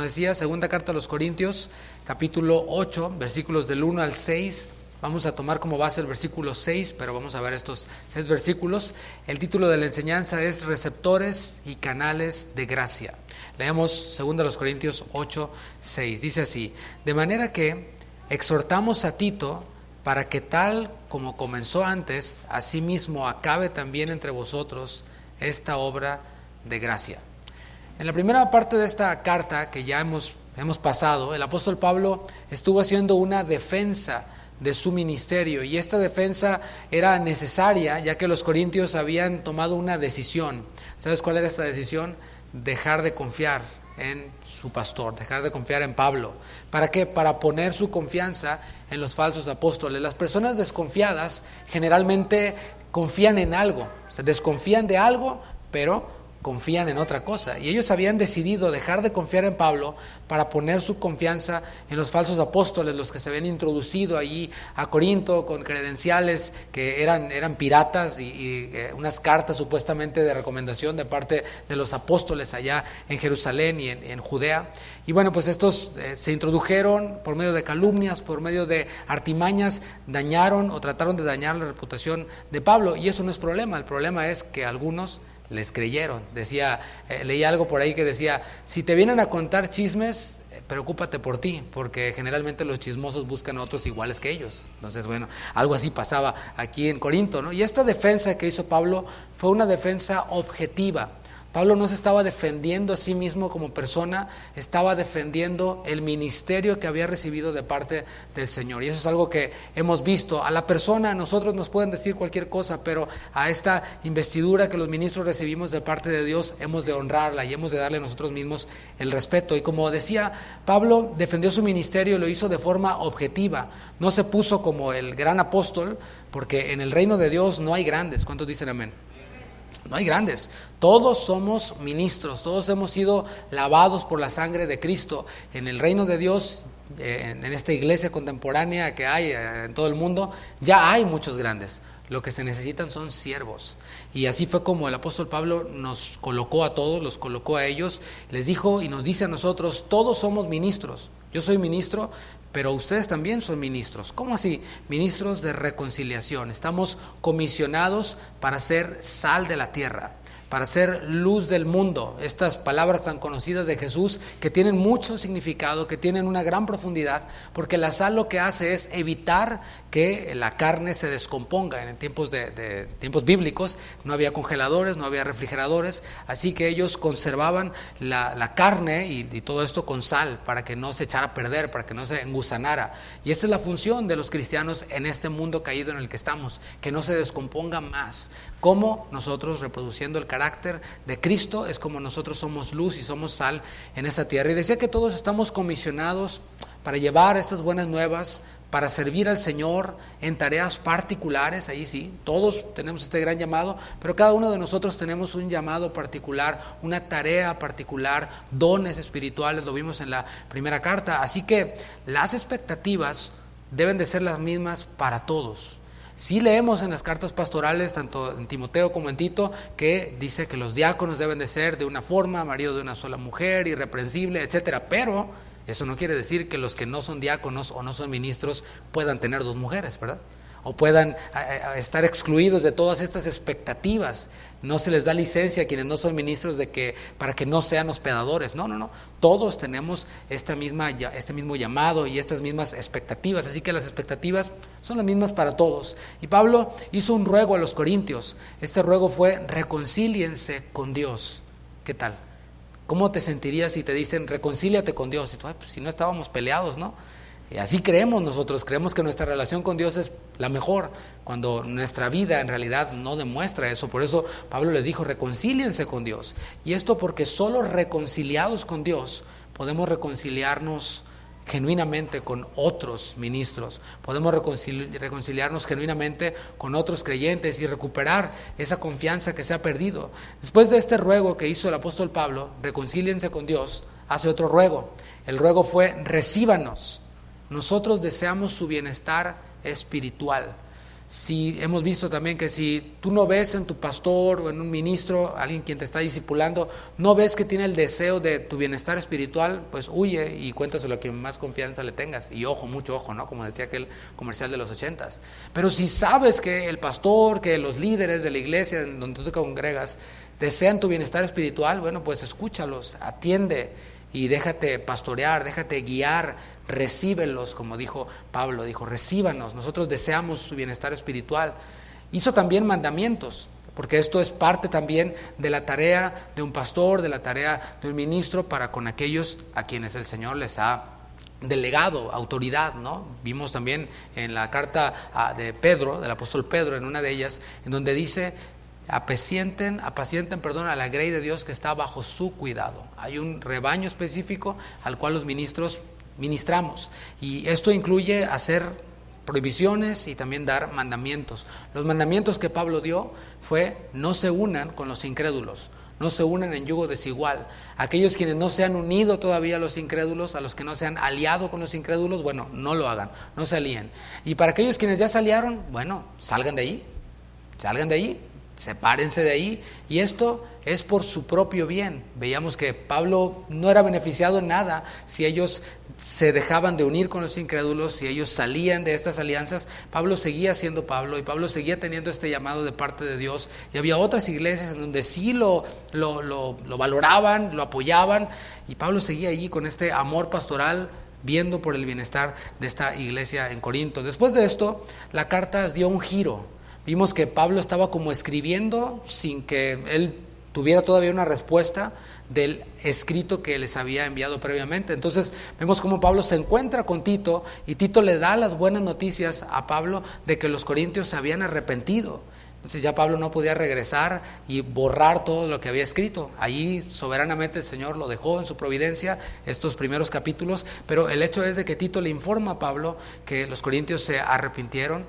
decía, segunda carta a los Corintios, capítulo 8, versículos del 1 al 6. Vamos a tomar como base el versículo 6, pero vamos a ver estos 6 versículos. El título de la enseñanza es Receptores y Canales de Gracia. Leemos segunda a los Corintios 8, 6. Dice así: de manera que exhortamos a Tito para que tal como comenzó antes, asimismo acabe también entre vosotros esta obra de gracia. En la primera parte de esta carta que ya hemos pasado, el apóstol Pablo estuvo haciendo una defensa de su ministerio, y esta defensa era necesaria ya que los corintios habían tomado una decisión. ¿Sabes cuál era esta decisión? Dejar de confiar en su pastor, dejar de confiar en Pablo. ¿Para qué? Para poner su confianza en los falsos apóstoles. Las personas desconfiadas generalmente confían en algo, se desconfían de algo, pero confían en otra cosa. Y ellos habían decidido dejar de confiar en Pablo para poner su confianza en los falsos apóstoles, los que se habían introducido allí a Corinto con credenciales que eran piratas y unas cartas supuestamente de recomendación de parte de los apóstoles allá en Jerusalén y en Judea. Y bueno, pues estos se introdujeron por medio de calumnias, por medio de artimañas, dañaron o trataron de dañar la reputación de Pablo. Y eso no es problema, el problema es que algunos les creyeron. Leí algo por ahí que decía: si te vienen a contar chismes, preocúpate por ti, porque generalmente los chismosos buscan a otros iguales que ellos. Entonces, bueno, algo así pasaba aquí en Corinto, ¿no? Y esta defensa que hizo Pablo fue una defensa objetiva. Pablo no se estaba defendiendo a sí mismo como persona, estaba defendiendo el ministerio que había recibido de parte del Señor. Y eso es algo que hemos visto. A la persona, a nosotros nos pueden decir cualquier cosa, pero a esta investidura que los ministros recibimos de parte de Dios, hemos de honrarla y hemos de darle a nosotros mismos el respeto. Y como decía, Pablo defendió su ministerio y lo hizo de forma objetiva. No se puso como el gran apóstol, porque en el reino de Dios no hay grandes. ¿Cuántos dicen amén? No hay grandes, todos somos ministros, todos hemos sido lavados por la sangre de Cristo. En el reino de Dios, en esta iglesia contemporánea que hay en todo el mundo, ya hay muchos grandes. Lo que se necesitan son siervos. Y así fue como el apóstol Pablo nos colocó a todos, los colocó a ellos, les dijo y nos dice a nosotros: todos somos ministros. Yo soy ministro, pero ustedes también son ministros. ¿Cómo así? Ministros de reconciliación. Estamos comisionados para ser sal de la tierra, para ser luz del mundo. Estas palabras tan conocidas de Jesús, que tienen mucho significado, que tienen una gran profundidad, porque la sal lo que hace es evitar que la carne se descomponga. En tiempos bíblicos no había congeladores, no había refrigeradores, así que ellos conservaban la carne y todo esto con sal para que no se echara a perder, para que no se engusanara. Y esa es la función de los cristianos en este mundo caído en el que estamos, que no se descomponga más. ¿Cómo? Nosotros reproduciendo el carácter de Cristo, es como nosotros somos luz y somos sal en esta tierra. Y decía que todos estamos comisionados para llevar estas buenas nuevas, para servir al Señor en tareas particulares. Ahí sí, todos tenemos este gran llamado, pero cada uno de nosotros tenemos un llamado particular, una tarea particular, dones espirituales, lo vimos en la primera carta. Así que las expectativas deben de ser las mismas para todos. Sí leemos en las cartas pastorales, tanto en Timoteo como en Tito, que dice que los diáconos deben de ser de una forma, marido de una sola mujer, irreprensible, etcétera. Pero eso no quiere decir que los que no son diáconos o no son ministros puedan tener dos mujeres, ¿verdad? O puedan estar excluidos de todas estas expectativas. No se les da licencia a quienes no son ministros para que no sean hospedadores. No. Todos tenemos este mismo llamado y estas mismas expectativas. Así que las expectativas son las mismas para todos. Y Pablo hizo un ruego a los corintios. Este ruego fue: reconcíliense con Dios. ¿Qué tal? ¿Cómo te sentirías si te dicen reconcíliate con Dios? Y tú, pues si no estábamos peleados, ¿no? Y así creemos nosotros, creemos que nuestra relación con Dios es la mejor, cuando nuestra vida en realidad no demuestra eso. Por eso Pablo les dijo: reconcíliense con Dios. Y esto porque solo reconciliados con Dios podemos reconciliarnos genuinamente con otros ministros, podemos reconciliarnos genuinamente con otros creyentes y recuperar esa confianza que se ha perdido. Después de este ruego que hizo el apóstol Pablo, reconcíliense con Dios, hace otro ruego. El ruego fue: recíbanos. Nosotros deseamos su bienestar espiritual. Si hemos visto también que si tú no ves en tu pastor o en un ministro, alguien quien te está discipulando, no ves que tiene el deseo de tu bienestar espiritual, pues huye y cuéntaselo a quien más confianza le tengas. Y ojo, mucho ojo, ¿no? Como decía aquel comercial de los 80s. Pero si sabes que el pastor, que los líderes de la iglesia en donde tú te congregas desean tu bienestar espiritual, bueno, pues escúchalos, atiende y déjate pastorear, déjate guiar, recíbelos, como dijo Pablo, dijo, recíbanos, nosotros deseamos su bienestar espiritual. Hizo también mandamientos, porque esto es parte también de la tarea de un pastor, de la tarea de un ministro para con aquellos a quienes el Señor les ha delegado autoridad, ¿no? Vimos también en la carta de Pedro, del apóstol Pedro, en una de ellas, en donde dice: apacienten, a la grey de Dios que está bajo su cuidado. Hay un rebaño específico al cual los ministros ministramos, y esto incluye hacer prohibiciones y también dar mandamientos. Los mandamientos que Pablo dio fue: no se unan con los incrédulos, no se unan en yugo desigual. Aquellos quienes no se han unido todavía a los incrédulos, a los que no se han aliado con los incrédulos, bueno, no lo hagan, no se alíen. Y para aquellos quienes ya se aliaron, bueno, salgan de ahí, sepárense de ahí, y esto es por su propio bien. Veíamos que Pablo no era beneficiado en nada si ellos se dejaban de unir con los incrédulos, si ellos salían de estas alianzas. Pablo seguía siendo Pablo, y Pablo seguía teniendo este llamado de parte de Dios, y había otras iglesias en donde sí lo valoraban, lo apoyaban, y Pablo seguía allí con este amor pastoral, viendo por el bienestar de esta iglesia en Corinto. Después de esto, la carta dio un giro. Vimos que Pablo estaba como escribiendo sin que él tuviera todavía una respuesta del escrito que les había enviado previamente. Entonces vemos cómo Pablo se encuentra con Tito, y Tito le da las buenas noticias a Pablo de que los corintios se habían arrepentido. Entonces ya Pablo no podía regresar y borrar todo lo que había escrito. Allí soberanamente el Señor lo dejó en su providencia, estos primeros capítulos, pero el hecho es de que Tito le informa a Pablo que los corintios se arrepintieron.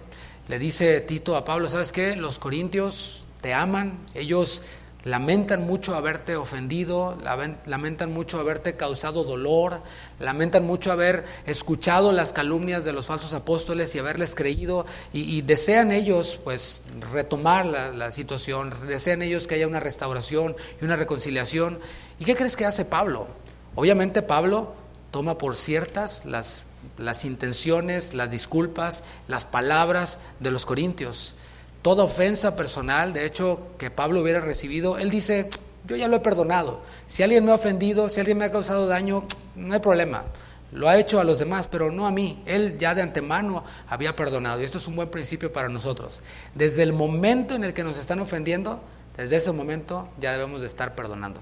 Le dice Tito a Pablo: ¿sabes qué? Los corintios te aman, ellos lamentan mucho haberte ofendido, lamentan mucho haberte causado dolor, lamentan mucho haber escuchado las calumnias de los falsos apóstoles y haberles creído, y desean ellos pues retomar la situación, desean ellos que haya una restauración y una reconciliación. ¿Y qué crees que hace Pablo? Obviamente Pablo toma por ciertas las intenciones, las disculpas, las palabras de los corintios. Toda ofensa personal, de hecho, que Pablo hubiera recibido, él dice: yo ya lo he perdonado. Si alguien me ha ofendido, si alguien me ha causado daño, no hay problema. Lo ha hecho a los demás, pero no a mí. Él ya de antemano había perdonado, y esto es un buen principio para nosotros. Desde el momento en el que nos están ofendiendo, desde ese momento ya debemos de estar perdonando.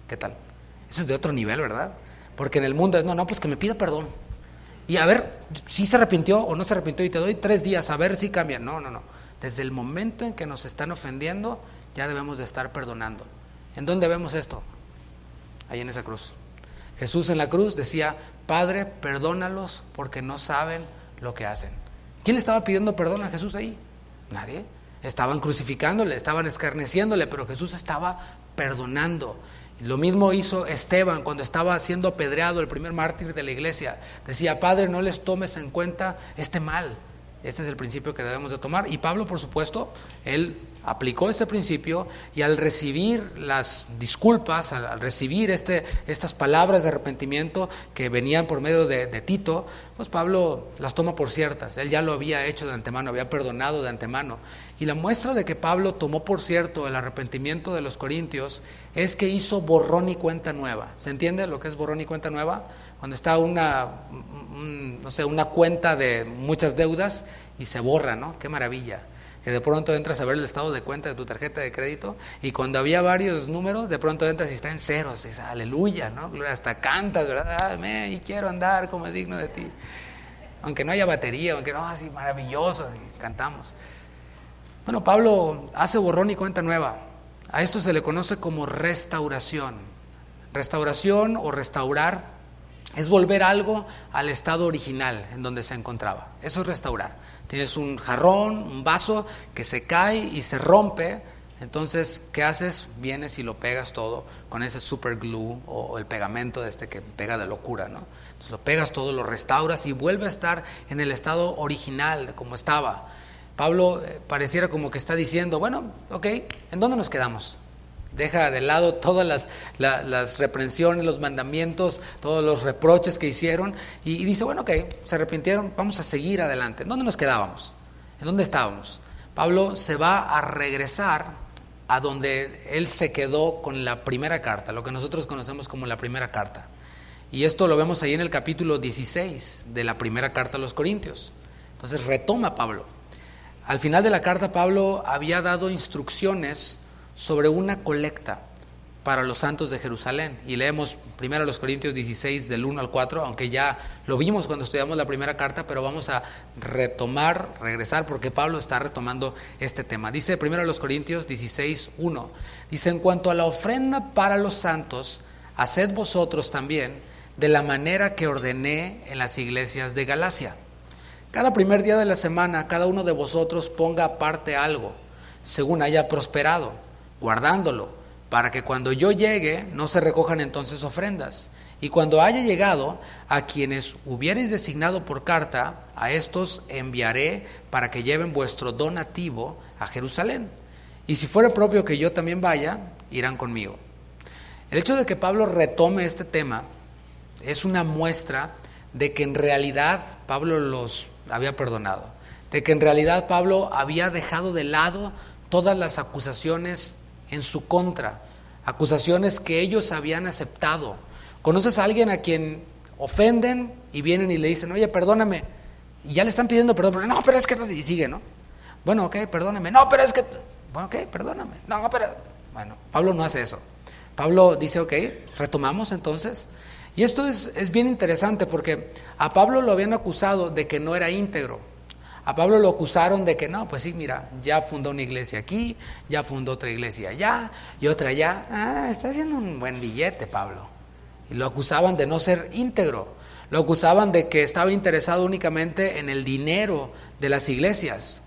¿Qué tal? Eso es de otro nivel, ¿verdad? Porque en el mundo es: no, pues que me pida perdón. Y a ver si se arrepintió o no se arrepintió, y te doy 3 días a ver si cambia. No. Desde el momento en que nos están ofendiendo, ya debemos de estar perdonando. ¿En dónde vemos esto? Ahí en esa cruz. Jesús en la cruz decía: Padre, perdónalos porque no saben lo que hacen. ¿Quién estaba pidiendo perdón a Jesús ahí? Nadie. Estaban crucificándole, estaban escarneciéndole, pero Jesús estaba perdonando. Lo mismo hizo Esteban cuando estaba siendo apedreado, el primer mártir de la iglesia. Decía: Padre, no les tomes en cuenta este mal. Este es el principio que debemos de tomar. Y Pablo, por supuesto, él aplicó este principio, y al recibir las disculpas, al recibir estas palabras de arrepentimiento que venían por medio de Tito, pues Pablo las toma por ciertas. Él ya lo había hecho de antemano, había perdonado de antemano. Y la muestra de que Pablo tomó por cierto el arrepentimiento de los corintios es que hizo borrón y cuenta nueva. ¿Se entiende lo que es borrón y cuenta nueva? Cuando está una cuenta de muchas deudas y se borra, ¿no? Qué maravilla. Que de pronto entras a ver el estado de cuenta de tu tarjeta de crédito, y cuando había varios números, de pronto entras y está en ceros. Dices: aleluya, ¿no? Hasta cantas, ¿verdad? Y quiero andar como es digno de ti. Aunque no haya batería, aunque no, así maravilloso, así, cantamos. Bueno, Pablo hace borrón y cuenta nueva. A esto se le conoce como restauración. Restauración o restaurar es volver algo al estado original en donde se encontraba. Eso es restaurar. Tienes un jarrón, un vaso que se cae y se rompe. Entonces, ¿qué haces? Vienes y lo pegas todo con ese super glue o el pegamento que pega de locura, ¿no? Entonces lo pegas todo, lo restauras y vuelve a estar en el estado original de como estaba. Pablo pareciera como que está diciendo, bueno, ok, ¿en dónde nos quedamos? Deja de lado todas las reprensiones, los mandamientos, todos los reproches que hicieron y dice, bueno, ok, se arrepintieron, vamos a seguir adelante. ¿En dónde nos quedábamos? ¿En dónde estábamos? Pablo se va a regresar a donde él se quedó con la primera carta, lo que nosotros conocemos como la primera carta. Y esto lo vemos ahí en el capítulo 16 de la primera carta a los Corintios. Entonces retoma Pablo. Al final de la carta, Pablo había dado instrucciones sobre una colecta para los santos de Jerusalén. Y leemos primero los Corintios 16 del 1 al 4, aunque ya lo vimos cuando estudiamos la primera carta, pero vamos a regresar, porque Pablo está retomando este tema. Dice primero los Corintios 16, 1, dice, en cuanto a la ofrenda para los santos, haced vosotros también de la manera que ordené en las iglesias de Galacia. Cada primer día de la semana, cada uno de vosotros ponga aparte algo, según haya prosperado, guardándolo, para que cuando yo llegue no se recojan entonces ofrendas. Y cuando haya llegado, a quienes hubiereis designado por carta, a estos enviaré para que lleven vuestro donativo a Jerusalén. Y si fuera propio que yo también vaya, irán conmigo. El hecho de que Pablo retome este tema es una muestra de que en realidad Pablo los había perdonado, de que en realidad Pablo había dejado de lado todas las acusaciones en su contra, acusaciones que ellos habían aceptado. ¿Conoces a alguien a quien ofenden y vienen y le dicen, oye, perdóname? Y ya le están pidiendo perdón, pero no, pero es que no, y sigue, ¿no? Bueno, ok, perdóname. No, pero es que, bueno, ok, perdóname. No, pero, bueno, Pablo no hace eso. Pablo dice, ok, retomamos entonces. Y esto es bien interesante porque a Pablo lo habían acusado de que no era íntegro. A Pablo lo acusaron de que no, pues sí, mira, ya fundó una iglesia aquí, ya fundó otra iglesia allá y otra allá. Está haciendo un buen billete, Pablo. Y lo acusaban de no ser íntegro. Lo acusaban de que estaba interesado únicamente en el dinero de las iglesias.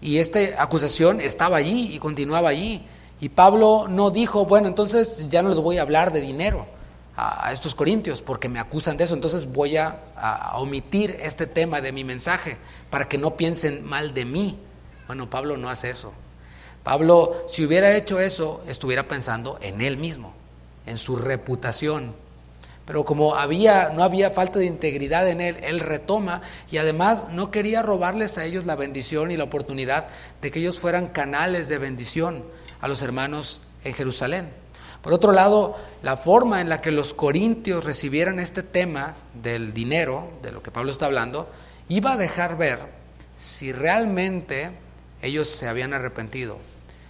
Y esta acusación estaba allí y continuaba allí. Y Pablo no dijo, bueno, entonces ya no les voy a hablar de dinero a estos corintios porque me acusan de eso, entonces voy a omitir este tema de mi mensaje para que no piensen mal de mí. Bueno, Pablo no hace eso. Pablo, si hubiera hecho eso, estuviera pensando en él mismo, en su reputación. Pero como no había falta de integridad en él, él retoma y además no quería robarles a ellos la bendición y la oportunidad de que ellos fueran canales de bendición a los hermanos en Jerusalén. Por otro lado, la forma en la que los corintios recibieran este tema del dinero, de lo que Pablo está hablando, iba a dejar ver si realmente ellos se habían arrepentido,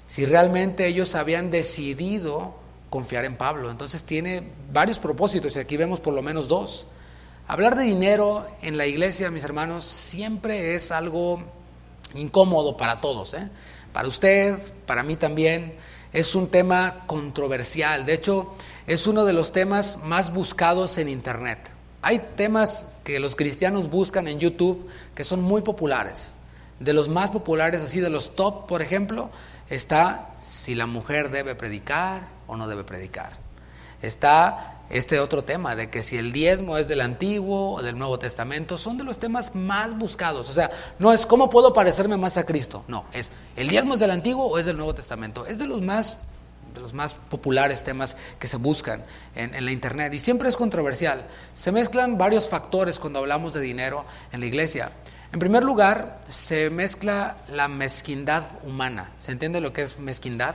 si realmente ellos habían decidido confiar en Pablo. Entonces tiene varios propósitos y aquí vemos por lo menos dos. Hablar de dinero en la iglesia, mis hermanos, siempre es algo incómodo para todos, para usted, para mí también. Es un tema controversial, de hecho es uno de los temas más buscados en internet. Hay temas que los cristianos buscan en YouTube que son muy populares. De los más populares, así de los top, por ejemplo, está si la mujer debe predicar o no debe predicar. Está este otro tema de que si el diezmo es del Antiguo o del Nuevo Testamento, son de los temas más buscados. O sea, no es cómo puedo parecerme más a Cristo, no, es el diezmo es del Antiguo o es del Nuevo Testamento. Es de los más populares temas que se buscan en la internet y siempre es controversial. Se mezclan varios factores cuando hablamos de dinero en la iglesia. En primer lugar, se mezcla la mezquindad humana. ¿Se entiende lo que es mezquindad?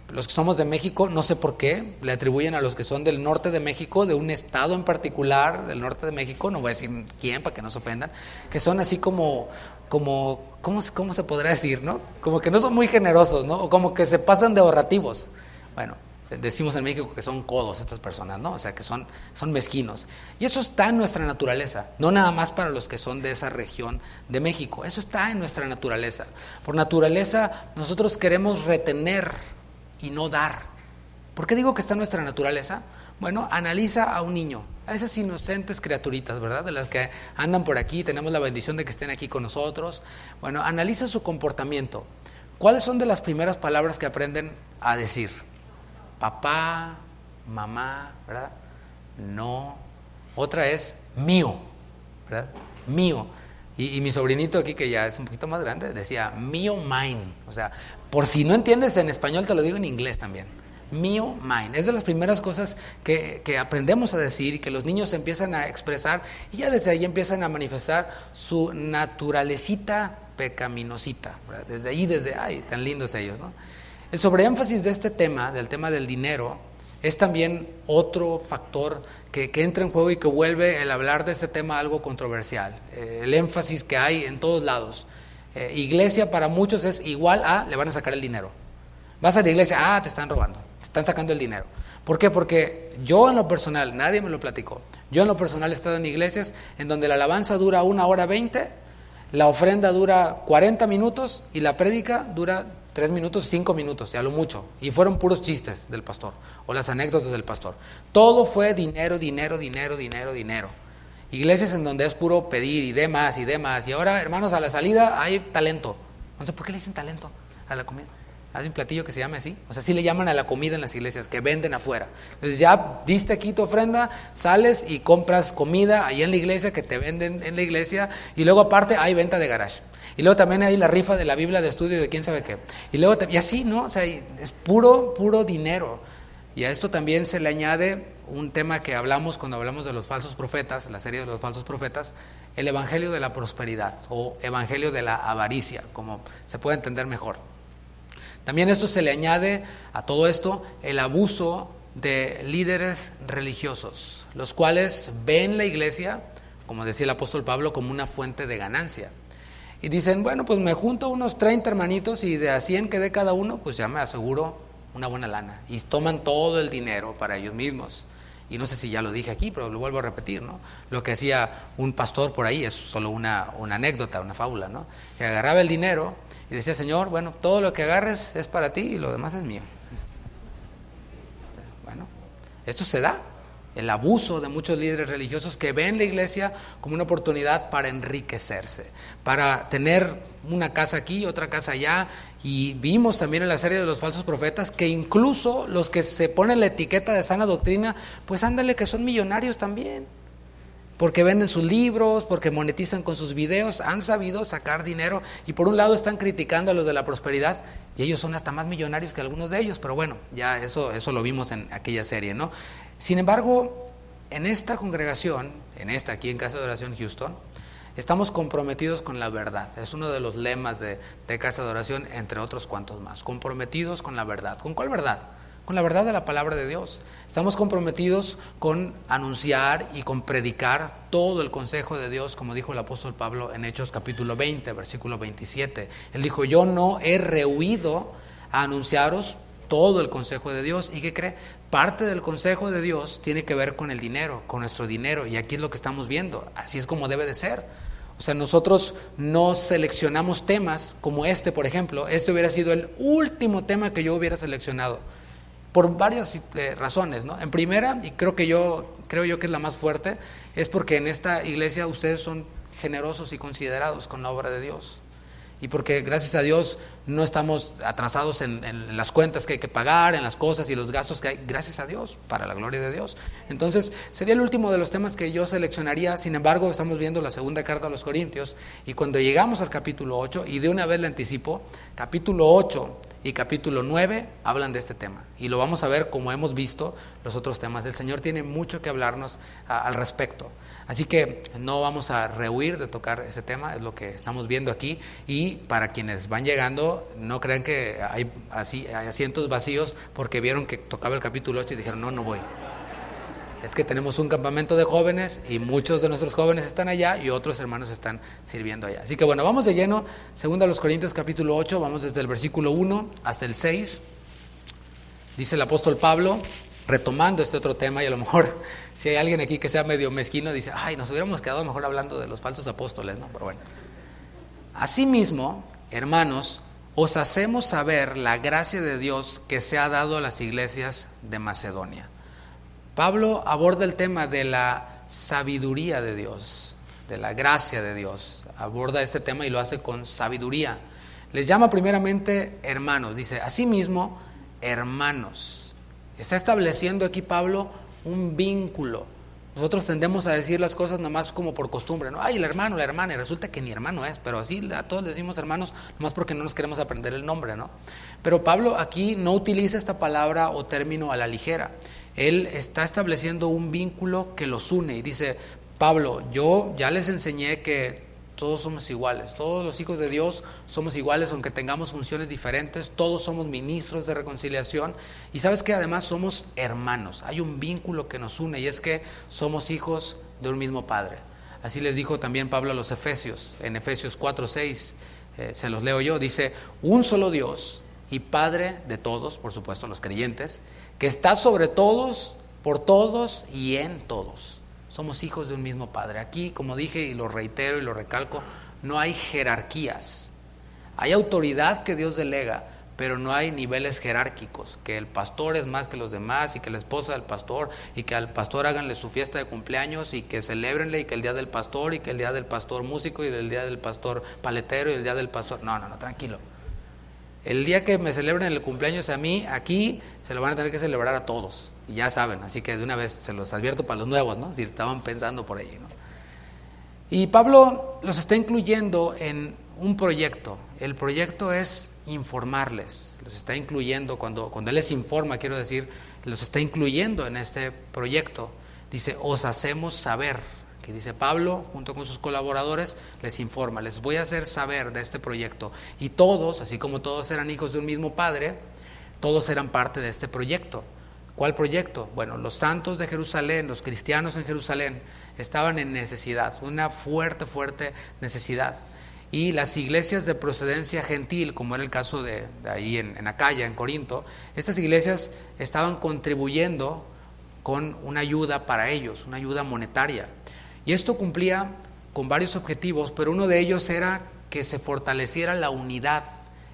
Los que somos de México, no sé por qué, le atribuyen a los que son del norte de México, de un estado en particular del norte de México, no voy a decir quién para que no se ofendan, que son así como ¿cómo se podrá decir, no? Como que no son muy generosos, ¿no? O como que se pasan de ahorrativos. Bueno, decimos en México que son codos estas personas, ¿no? O sea, que son mezquinos. Y eso está en nuestra naturaleza, no nada más para los que son de esa región de México. Eso está en nuestra naturaleza. Por naturaleza, nosotros queremos retener y no dar. ¿Por qué digo que está en nuestra naturaleza? Bueno, analiza a un niño, a esas inocentes criaturitas, ¿verdad? De las que andan por aquí, tenemos la bendición de que estén aquí con nosotros. Bueno, analiza su comportamiento. ¿Cuáles son de las primeras palabras que aprenden a decir? Papá, mamá, ¿verdad? No. Otra es mío, ¿verdad? Mío. Y mi sobrinito aquí, que ya es un poquito más grande, decía mío, mine. O sea, por si no entiendes en español, te lo digo en inglés también. Mío, mine. Es de las primeras cosas que aprendemos a decir y que los niños empiezan a expresar, y ya desde ahí empiezan a manifestar su naturalecita pecaminosita, ¿verdad? Desde ahí, ay, tan lindos ellos, ¿no? El sobreénfasis de este tema, del tema del dinero, es también otro factor que entra en juego y que vuelve el hablar de este tema algo controversial. El énfasis que hay en todos lados. Iglesia para muchos es igual a le van a sacar el dinero. Vas a la iglesia, te están robando, te están sacando el dinero. ¿Por qué? Porque yo en lo personal, nadie me lo platicó, yo en lo personal he estado en iglesias en donde la alabanza dura 1:20, la ofrenda dura 40 minutos y la prédica dura 3 minutos, 5 minutos, ya lo mucho. Y fueron puros chistes del pastor o las anécdotas del pastor. Todo fue dinero, dinero, dinero, dinero, dinero. Iglesias en donde es puro pedir y demás y demás. Y ahora, hermanos, a la salida hay talento. No sé por qué le dicen talento a la comida. Hay un platillo que se llama así. O sea, sí le llaman a la comida en las iglesias, que venden afuera. Entonces ya diste aquí tu ofrenda, sales y compras comida ahí en la iglesia que te venden en la iglesia. Y luego aparte hay venta de garage. Y luego también hay la rifa de la Biblia de estudio de quién sabe qué. Y luego, y así, ¿no? O sea, es puro dinero. Y a esto también se le añade un tema que hablamos cuando hablamos de los falsos profetas, la serie de los falsos profetas, el evangelio de la prosperidad o evangelio de la avaricia, como se puede entender mejor. También esto se le añade a todo esto el abuso de líderes religiosos, los cuales ven la iglesia, como decía el apóstol Pablo, como una fuente de ganancia. Y dicen, bueno, pues me junto unos 30 hermanitos y de a 100 que dé cada uno, pues ya me aseguro una buena lana. Y toman todo el dinero para ellos mismos. Y no sé si ya lo dije aquí, pero lo vuelvo a repetir, ¿no? Lo que hacía un pastor por ahí es solo una anécdota, una fábula, ¿no? Que agarraba el dinero y decía, Señor, bueno, todo lo que agarres es para ti y lo demás es mío. Bueno, esto se da. El abuso de muchos líderes religiosos que ven la iglesia como una oportunidad para enriquecerse, para tener una casa aquí, otra casa allá. Y vimos también en la serie de los falsos profetas que incluso los que se ponen la etiqueta de sana doctrina, pues ándale que son millonarios también, porque venden sus libros, porque monetizan con sus videos, han sabido sacar dinero y por un lado están criticando a los de la prosperidad y ellos son hasta más millonarios que algunos de ellos, pero bueno, ya eso lo vimos en aquella serie, ¿no? Sin embargo, en esta congregación, aquí en Casa de Oración Houston, estamos comprometidos con la verdad. Es uno de los lemas de Casa de Oración, entre otros cuantos más. Comprometidos con la verdad. ¿Con cuál verdad? Con la verdad de la palabra de Dios. Estamos comprometidos con anunciar y con predicar todo el consejo de Dios, como dijo el apóstol Pablo en Hechos capítulo 20, versículo 27. Él dijo, yo no he rehuido a anunciaros todo el consejo de Dios. ¿Y qué cree? Parte del consejo de Dios tiene que ver con el dinero, con nuestro dinero. Y aquí es lo que estamos viendo. Así es como debe de ser. O sea, nosotros no seleccionamos temas como este, por ejemplo. Este hubiera sido el último tema que yo hubiera seleccionado. Por varias razones, ¿no? En primera, y creo yo que es la más fuerte, es porque en esta iglesia ustedes son generosos y considerados con la obra de Dios. Y porque gracias a Dios no estamos atrasados en las cuentas que hay que pagar, en las cosas y los gastos que hay, gracias a Dios, para la gloria de Dios. Entonces sería el último de los temas que yo seleccionaría. Sin embargo, estamos viendo la segunda carta a los Corintios y cuando llegamos al capítulo 8, y de una vez le anticipo, capítulo 8 y capítulo 9 hablan de este tema y lo vamos a ver como hemos visto los otros temas. El Señor tiene mucho que hablarnos al respecto, así que no vamos a rehuir de tocar ese tema, es lo que estamos viendo aquí. Y para quienes van llegando, no crean que hay asientos vacíos porque vieron que tocaba el capítulo 8 y dijeron no voy. Es que tenemos un campamento de jóvenes y muchos de nuestros jóvenes están allá y otros hermanos están sirviendo allá. Así que bueno, vamos de lleno, 2 Corintios capítulo 8, vamos desde el versículo 1 hasta el 6. Dice el apóstol Pablo, retomando este otro tema, y a lo mejor si hay alguien aquí que sea medio mezquino, dice, nos hubiéramos quedado mejor hablando de los falsos apóstoles, ¿no? Pero bueno. Asimismo, hermanos, os hacemos saber la gracia de Dios que se ha dado a las iglesias de Macedonia. Pablo aborda el tema de la sabiduría de Dios, de la gracia de Dios. Aborda este tema y lo hace con sabiduría. Les llama primeramente hermanos. Dice, asimismo, hermanos. Está estableciendo aquí Pablo un vínculo Nosotros tendemos a decir las cosas nomás como por costumbre, ¿no? Ay, el hermano, la hermana, y resulta que ni hermano es, pero así a todos decimos hermanos, nomás porque no nos queremos aprender el nombre, ¿no? Pero Pablo aquí no utiliza esta palabra o término a la ligera. Él está estableciendo un vínculo que los une y dice: Pablo, yo ya les enseñé que todos somos iguales, todos los hijos de Dios somos iguales, aunque tengamos funciones diferentes, todos somos ministros de reconciliación, y sabes que además somos hermanos, hay un vínculo que nos une, y es que somos hijos de un mismo Padre. Así les dijo también Pablo a los Efesios, en Efesios 4:6, se los leo yo, dice: un solo Dios y Padre de todos, por supuesto los creyentes, que está sobre todos, por todos y en todos. Somos hijos de un mismo Padre. Aquí, como dije y lo reitero y lo recalco, no hay jerarquías. Hay autoridad que Dios delega, pero no hay niveles jerárquicos, que el pastor es más que los demás y que la esposa del pastor, y que al pastor háganle su fiesta de cumpleaños y que celébrenle, y que el día del pastor, y que el día del pastor músico, y el día del pastor paletero, y el día del pastor... No, tranquilo. El día que me celebren el cumpleaños a mí, aquí se lo van a tener que celebrar a todos, y ya saben, así que de una vez se los advierto para los nuevos, ¿no? Si estaban pensando por ahí, ¿no? Y Pablo los está incluyendo en un proyecto. El proyecto es informarles, los está incluyendo, cuando él les informa, quiero decir, los está incluyendo en este proyecto. Dice: os hacemos saber. Que dice Pablo, junto con sus colaboradores, les informa: les voy a hacer saber de este proyecto. Y todos, así como todos eran hijos de un mismo Padre, todos eran parte de este proyecto. ¿Cuál proyecto? Bueno, los santos de Jerusalén, los cristianos en Jerusalén, estaban en necesidad, una fuerte necesidad. Y las iglesias de procedencia gentil, como era el caso de ahí en Acaya, en Corinto, estas iglesias estaban contribuyendo con una ayuda para ellos, una ayuda monetaria. Y esto cumplía con varios objetivos, pero uno de ellos era que se fortaleciera la unidad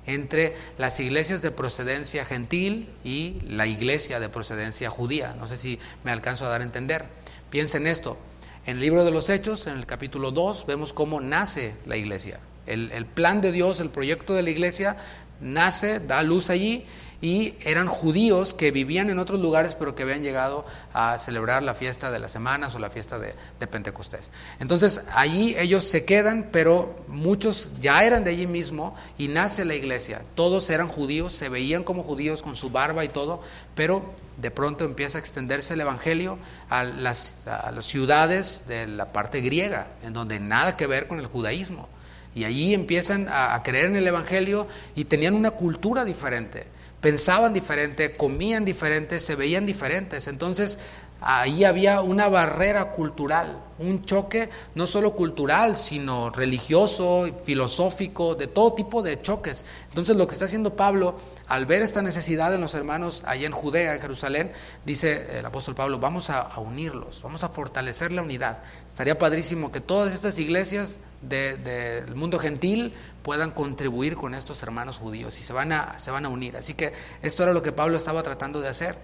entre las iglesias de procedencia gentil y la iglesia de procedencia judía. No sé si me alcanzo a dar a entender. Piensen esto: en el libro de los Hechos, en el capítulo 2, vemos cómo nace la iglesia. El plan de Dios, el proyecto de la iglesia nace, da luz allí, y eran judíos que vivían en otros lugares, pero que habían llegado a celebrar la fiesta de las semanas o la fiesta de Pentecostés. Entonces allí ellos se quedan, pero muchos ya eran de allí mismo, y nace la iglesia. Todos eran judíos, se veían como judíos con su barba y todo, pero de pronto empieza a extenderse el evangelio a las ciudades de la parte griega, en donde nada que ver con el judaísmo. Y allí empiezan a creer en el evangelio, y tenían una cultura diferente. Pensaban diferente, comían diferente, se veían diferentes. Entonces ahí había una barrera cultural, un choque no solo cultural, sino religioso, filosófico, de todo tipo de choques. Entonces lo que está haciendo Pablo, al ver esta necesidad en los hermanos allá en Judea, en Jerusalén, dice el apóstol Pablo: vamos a unirlos, vamos a fortalecer la unidad. Estaría padrísimo que todas estas iglesias del mundo gentil puedan contribuir con estos hermanos judíos, y se van a unir. Así que esto era lo que Pablo estaba tratando de hacer.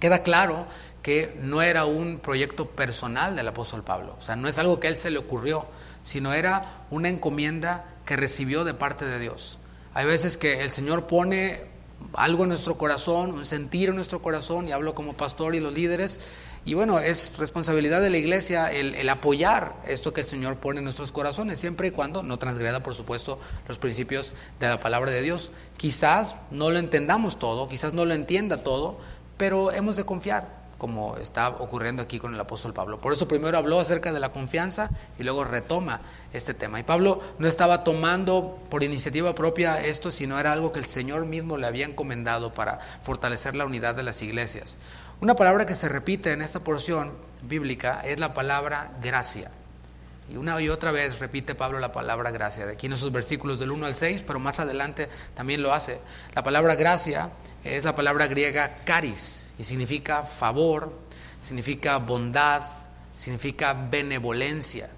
Queda claro que no era un proyecto personal del apóstol Pablo, o sea, no es algo que a él se le ocurrió, sino era una encomienda que recibió de parte de Dios. Hay veces que el Señor pone algo en nuestro corazón, un sentir en nuestro corazón, y hablo como pastor y los líderes, y bueno, es responsabilidad de la iglesia el apoyar esto que el Señor pone en nuestros corazones, siempre y cuando no transgreda, por supuesto, los principios de la palabra de Dios. Quizás no lo entendamos todo, quizás no lo entienda todo, pero hemos de confiar, como está ocurriendo aquí con el apóstol Pablo. Por eso primero habló acerca de la confianza y luego retoma este tema. Y Pablo no estaba tomando por iniciativa propia esto, sino era algo que el Señor mismo le había encomendado para fortalecer la unidad de las iglesias. Una palabra que se repite en esta porción bíblica es la palabra gracia. Y una y otra vez repite Pablo la palabra gracia, de aquí en esos versículos del 1 al 6, pero más adelante también lo hace. La palabra gracia es la palabra griega charis, y significa favor, significa bondad, significa benevolencia.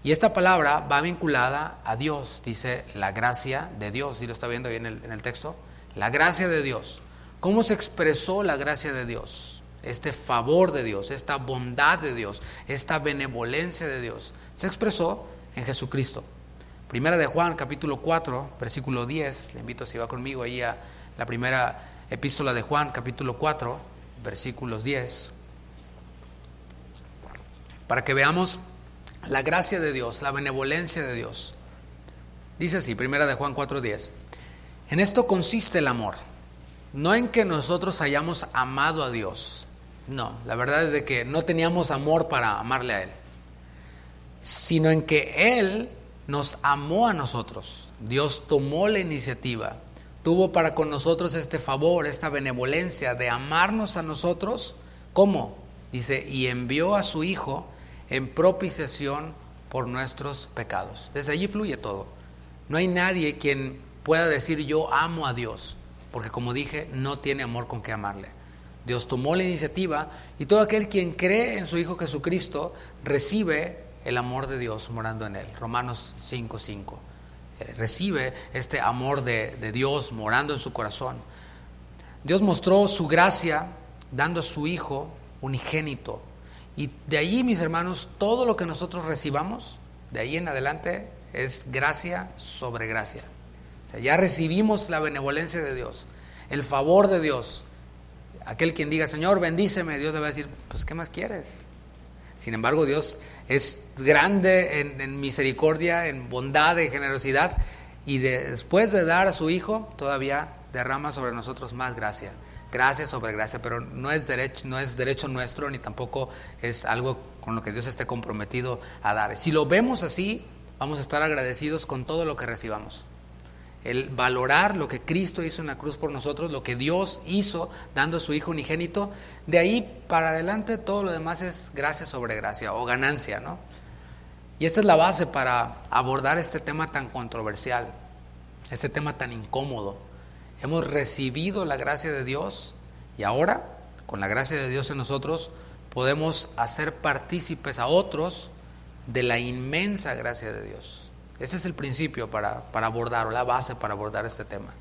Y esta palabra va vinculada a Dios, dice la gracia de Dios, ¿sí lo está viendo ahí en el texto? La gracia de Dios. ¿Cómo se expresó la gracia de Dios? Este favor de Dios, esta bondad de Dios, esta benevolencia de Dios, se expresó en Jesucristo. Primera de Juan, capítulo 4, versículo 10, le invito si va conmigo ahí a la primera epístola de Juan, capítulo 4, versículos 10. para que veamos la gracia de Dios, la benevolencia de Dios. Dice así, primera de Juan 4:10. En esto consiste el amor, no en que nosotros hayamos amado a Dios. No, la verdad es de que no teníamos amor para amarle a Él, sino en que Él nos amó a nosotros. Dios tomó la iniciativa, tuvo para con nosotros este favor, esta benevolencia de amarnos a nosotros. ¿Cómo? Dice, y envió a su Hijo en propiciación por nuestros pecados. Desde allí fluye todo. No hay nadie quien pueda decir yo amo a Dios, porque como dije, no tiene amor con que amarle. Dios tomó la iniciativa y todo aquel quien cree en su Hijo Jesucristo recibe el amor de Dios morando en él. Romanos 5:5. Recibe este amor de Dios morando en su corazón. Dios mostró su gracia dando a su Hijo unigénito. Y de allí, mis hermanos, todo lo que nosotros recibamos, de ahí en adelante, es gracia sobre gracia. O sea, ya recibimos la benevolencia de Dios, el favor de Dios. Aquel quien diga, Señor, bendíceme, Dios le va a decir, pues, ¿qué más quieres? Sin embargo, Dios es grande en misericordia, en bondad, en generosidad, y después de dar a su Hijo, todavía derrama sobre nosotros más gracia. Gracia sobre gracia, pero no es derecho nuestro, ni tampoco es algo con lo que Dios esté comprometido a dar. Si lo vemos así, vamos a estar agradecidos con todo lo que recibamos. El valorar lo que Cristo hizo en la cruz por nosotros, lo que Dios hizo dando a su Hijo unigénito, de ahí para adelante todo lo demás es gracia sobre gracia o ganancia, ¿no? Y esa es la base para abordar este tema tan controversial, este tema tan incómodo. Hemos recibido la gracia de Dios y ahora, con la gracia de Dios en nosotros, podemos hacer partícipes a otros de la inmensa gracia de Dios. Ese es el principio para abordar, o la base para abordar este tema.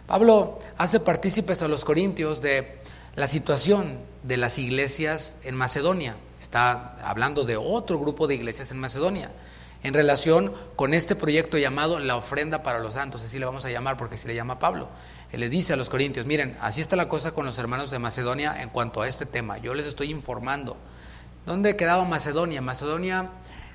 Pablo hace partícipes a los corintios de la situación de las iglesias en Macedonia. Está hablando de otro grupo de iglesias en Macedonia, en relación con este proyecto llamado la ofrenda para los santos. Así le vamos a llamar porque así le llama Pablo. Él les dice a los corintios, miren, así está la cosa con los hermanos de Macedonia en cuanto a este tema. Yo les estoy informando. ¿Dónde quedaba Macedonia? Macedonia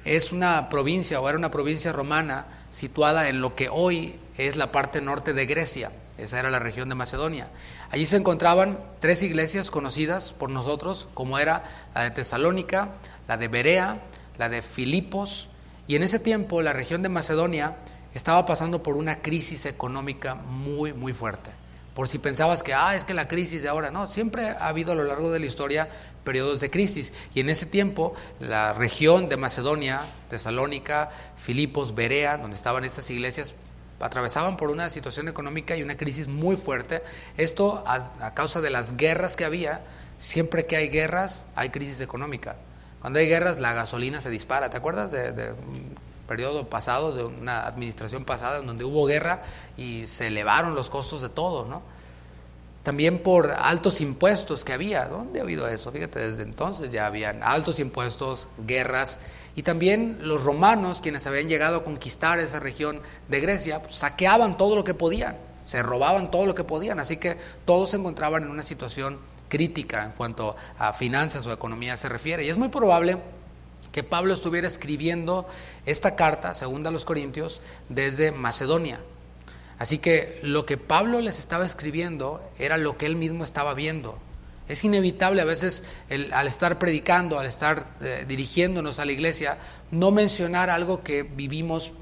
es una provincia, o era una provincia romana situada en lo que hoy es la parte norte de Grecia. Esa era la región de Macedonia. Allí se encontraban 3 iglesias conocidas por nosotros, como era la de Tesalónica, la de Berea, la de Filipos. Y en ese tiempo la región de Macedonia estaba pasando por una crisis económica muy, muy fuerte. Por si pensabas que, es que la crisis de ahora, no, siempre ha habido a lo largo de la historia periodos de crisis. Y en ese tiempo, la región de Macedonia, Tesalónica, Filipos, Berea, donde estaban estas iglesias, atravesaban por una situación económica y una crisis muy fuerte. Esto a causa de las guerras que había. Siempre que hay guerras, hay crisis económica. Cuando hay guerras, la gasolina se dispara. ¿Te acuerdas de un periodo pasado, de una administración pasada, en donde hubo guerra y se elevaron los costos de todo, ¿no? También por altos impuestos que había. ¿Dónde ha habido eso? Fíjate, desde entonces ya habían altos impuestos, guerras, y también los romanos, quienes habían llegado a conquistar esa región de Grecia, pues, saqueaban todo lo que podían, se robaban todo lo que podían, así que todos se encontraban en una situación crítica en cuanto a finanzas o economía se refiere. Y es muy probable que Pablo estuviera escribiendo esta carta, segunda a los Corintios, desde Macedonia. Así que lo que Pablo les estaba escribiendo era lo que él mismo estaba viendo. Es inevitable a veces al estar predicando, al estar dirigiéndonos a la iglesia, no mencionar algo que vivimos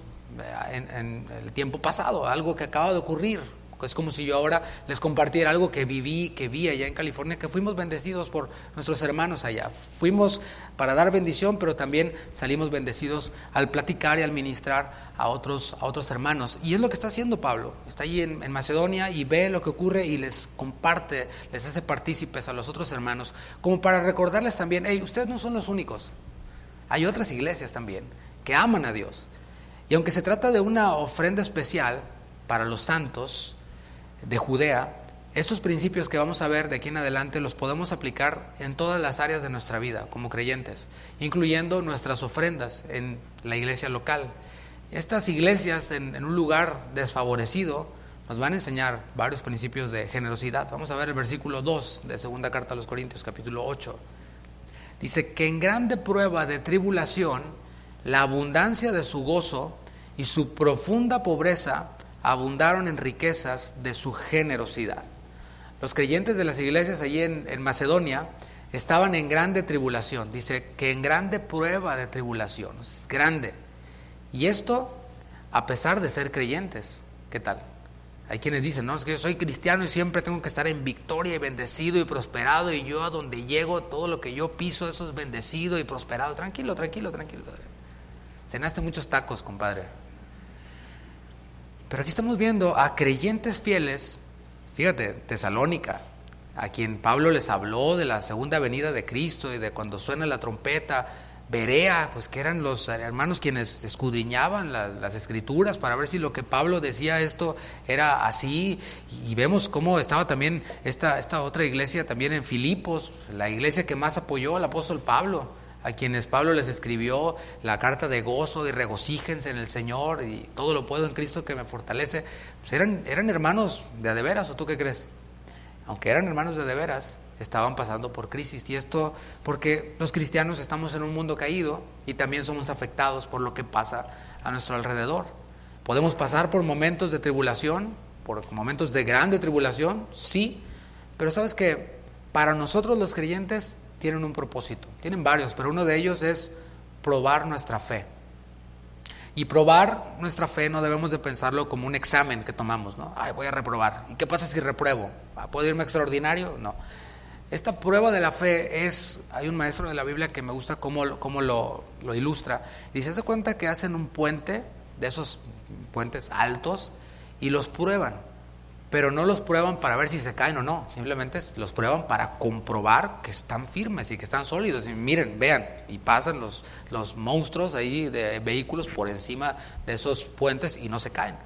en el tiempo pasado, algo que acaba de ocurrir. Es como si yo ahora les compartiera algo que vi allá en California, que fuimos bendecidos por nuestros hermanos allá. Fuimos para dar bendición, pero también salimos bendecidos al platicar y al ministrar a otros hermanos. Y es lo que está haciendo Pablo. Está allí en Macedonia y ve lo que ocurre y les comparte, les hace partícipes a los otros hermanos, como para recordarles también, ustedes no son los únicos. Hay otras iglesias también que aman a Dios. Y aunque se trata de una ofrenda especial para los santos de Judea, estos principios que vamos a ver de aquí en adelante los podemos aplicar en todas las áreas de nuestra vida como creyentes, incluyendo nuestras ofrendas en la iglesia local. Estas iglesias en un lugar desfavorecido nos van a enseñar varios principios de generosidad. Vamos a ver el versículo 2 de segunda carta a los Corintios, capítulo 8. Dice que en grande prueba de tribulación, la abundancia de su gozo y su profunda pobreza abundaron en riquezas de su generosidad. Los creyentes de las iglesias allí en Macedonia estaban en grande tribulación. Dice que en grande prueba de tribulación, es grande. Y esto a pesar de ser creyentes. ¿Qué tal? Hay quienes dicen, no, es que yo soy cristiano y siempre tengo que estar en victoria y bendecido y prosperado, y yo a donde llego, todo lo que yo piso, eso es bendecido y prosperado. Tranquilo. Cenaste muchos tacos, compadre. Pero aquí estamos viendo a creyentes fieles. Fíjate, Tesalónica, a quien Pablo les habló de la segunda venida de Cristo y de cuando suena la trompeta. Berea, pues que eran los hermanos quienes escudriñaban las escrituras para ver si lo que Pablo decía esto era así. Y vemos cómo estaba también esta otra iglesia también en Filipos, la iglesia que más apoyó al apóstol Pablo, a quienes Pablo les escribió la carta de gozo y regocíjense en el Señor y todo lo puedo en Cristo que me fortalece. Pues eran hermanos de a de veras, ¿o tú qué crees? Aunque eran hermanos de veras, estaban pasando por crisis. Y esto porque los cristianos estamos en un mundo caído y también somos afectados por lo que pasa a nuestro alrededor. Podemos pasar por momentos de tribulación, por momentos de grande tribulación, sí, pero sabes que para nosotros los creyentes tienen un propósito, tienen varios, pero uno de ellos es probar nuestra fe. Y probar nuestra fe no debemos de pensarlo como un examen que tomamos, ¿no? Ay, voy a reprobar. ¿Y qué pasa si repruebo? ¿Puedo irme extraordinario? No. Esta prueba de la fe hay un maestro de la Biblia que me gusta cómo lo ilustra. Dice, se cuenta que hacen un puente, de esos puentes altos, y los prueban. Pero no los prueban para ver si se caen o no, simplemente los prueban para comprobar que están firmes y que están sólidos. Y miren, vean, y pasan los monstruos ahí de vehículos por encima de esos puentes y no se caen.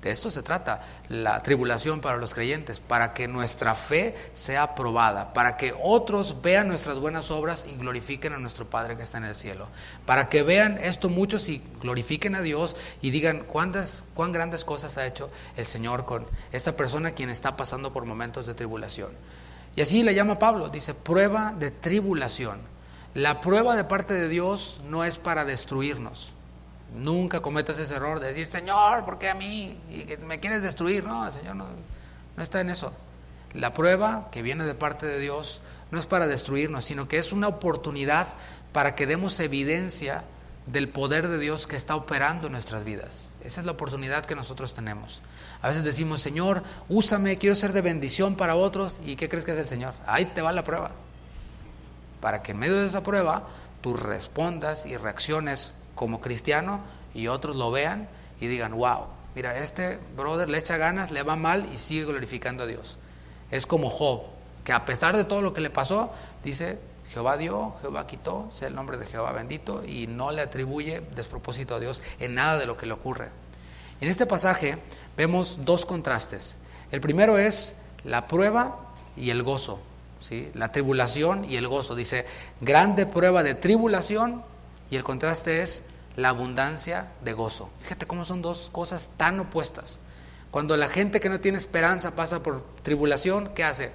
De esto se trata la tribulación para los creyentes, para que nuestra fe sea probada, para que otros vean nuestras buenas obras y glorifiquen a nuestro Padre que está en el cielo, para que vean esto muchos y glorifiquen a Dios y digan cuán grandes cosas ha hecho el Señor con esta persona quien está pasando por momentos de tribulación. Y así le llama Pablo, dice prueba de tribulación. La prueba de parte de Dios no es para destruirnos. Nunca cometas ese error de decir, Señor, ¿por qué a mí? ¿Y que me quieres destruir? No, el Señor no está en eso. La prueba que viene de parte de Dios no es para destruirnos, sino que es una oportunidad para que demos evidencia del poder de Dios que está operando en nuestras vidas. Esa es la oportunidad que nosotros tenemos. A veces decimos, Señor, úsame, quiero ser de bendición para otros. ¿Y qué crees que es el Señor? Ahí te va la prueba. Para que en medio de esa prueba tú respondas y reacciones como cristiano y otros lo vean y digan, wow, mira, este brother le echa ganas, le va mal y sigue glorificando a Dios. Es como Job, que a pesar de todo lo que le pasó, dice, Jehová dio, Jehová quitó, sea el nombre de Jehová bendito, y no le atribuye despropósito a Dios en nada de lo que le ocurre. En este pasaje vemos dos contrastes. El primero es la prueba y el gozo, ¿sí? La tribulación y el gozo. Dice, grande prueba de tribulación, y el contraste es la abundancia de gozo. Fíjate cómo son dos cosas tan opuestas. Cuando la gente que no tiene esperanza pasa por tribulación, ¿qué hace?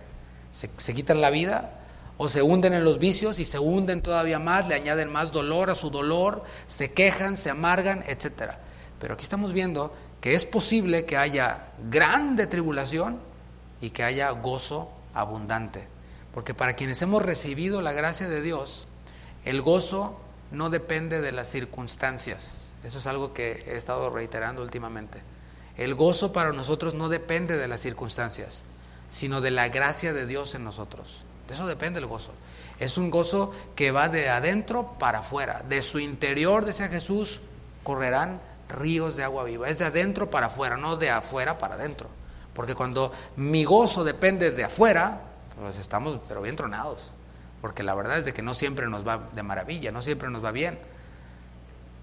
Se quitan la vida o se hunden en los vicios y se hunden todavía más, le añaden más dolor a su dolor, se quejan, se amargan, etc. Pero aquí estamos viendo que es posible que haya grande tribulación y que haya gozo abundante. Porque para quienes hemos recibido la gracia de Dios, el gozo no depende de las circunstancias. Eso es algo que he estado reiterando últimamente. El gozo para nosotros no depende de las circunstancias, sino de la gracia de Dios en nosotros. De eso depende el gozo. Es un gozo que va de adentro para afuera. De su interior, decía Jesús, correrán ríos de agua viva. Es de adentro para afuera, no de afuera para adentro. Porque cuando mi gozo depende de afuera, pues estamos pero bien tronados. Porque la verdad es de que no siempre nos va de maravilla, no siempre nos va bien.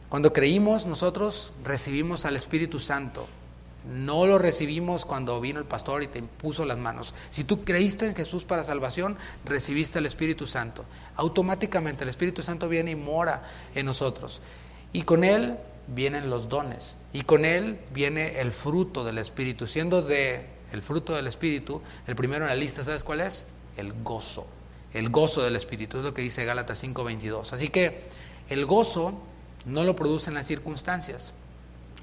Cuando creímos, nosotros recibimos al Espíritu Santo. No lo recibimos cuando vino el pastor y te impuso las manos. Si tú creíste en Jesús para salvación, recibiste el Espíritu Santo. Automáticamente el Espíritu Santo viene y mora en nosotros. Y con Él vienen los dones. Y con Él viene el fruto del Espíritu. Siendo el fruto del Espíritu, el primero en la lista, ¿sabes cuál es? El gozo. el gozo del Espíritu, es lo que dice Gálatas 5:22. Así que el gozo no lo producen las circunstancias,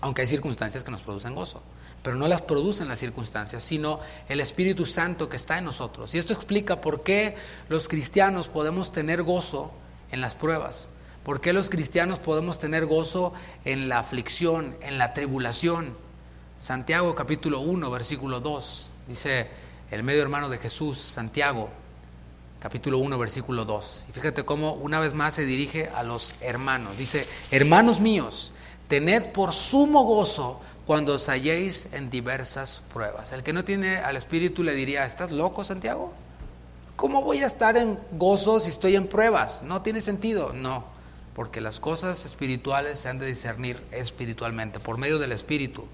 aunque hay circunstancias que nos producen gozo, pero no las producen las circunstancias, sino el Espíritu Santo que está en nosotros. Y esto explica por qué los cristianos podemos tener gozo en las pruebas, por qué los cristianos podemos tener gozo en la aflicción, en la tribulación. Santiago capítulo 1, versículo 2, dice el medio hermano de Jesús, Santiago, capítulo 1, versículo 2. Y fíjate cómo una vez más se dirige a los hermanos. Dice: hermanos míos, tened por sumo gozo cuando os halléis en diversas pruebas. El que no tiene al Espíritu le diría: ¿estás loco, Santiago? ¿Cómo voy a estar en gozo si estoy en pruebas? No tiene sentido. No, porque las cosas espirituales se han de discernir espiritualmente, por medio del Espíritu.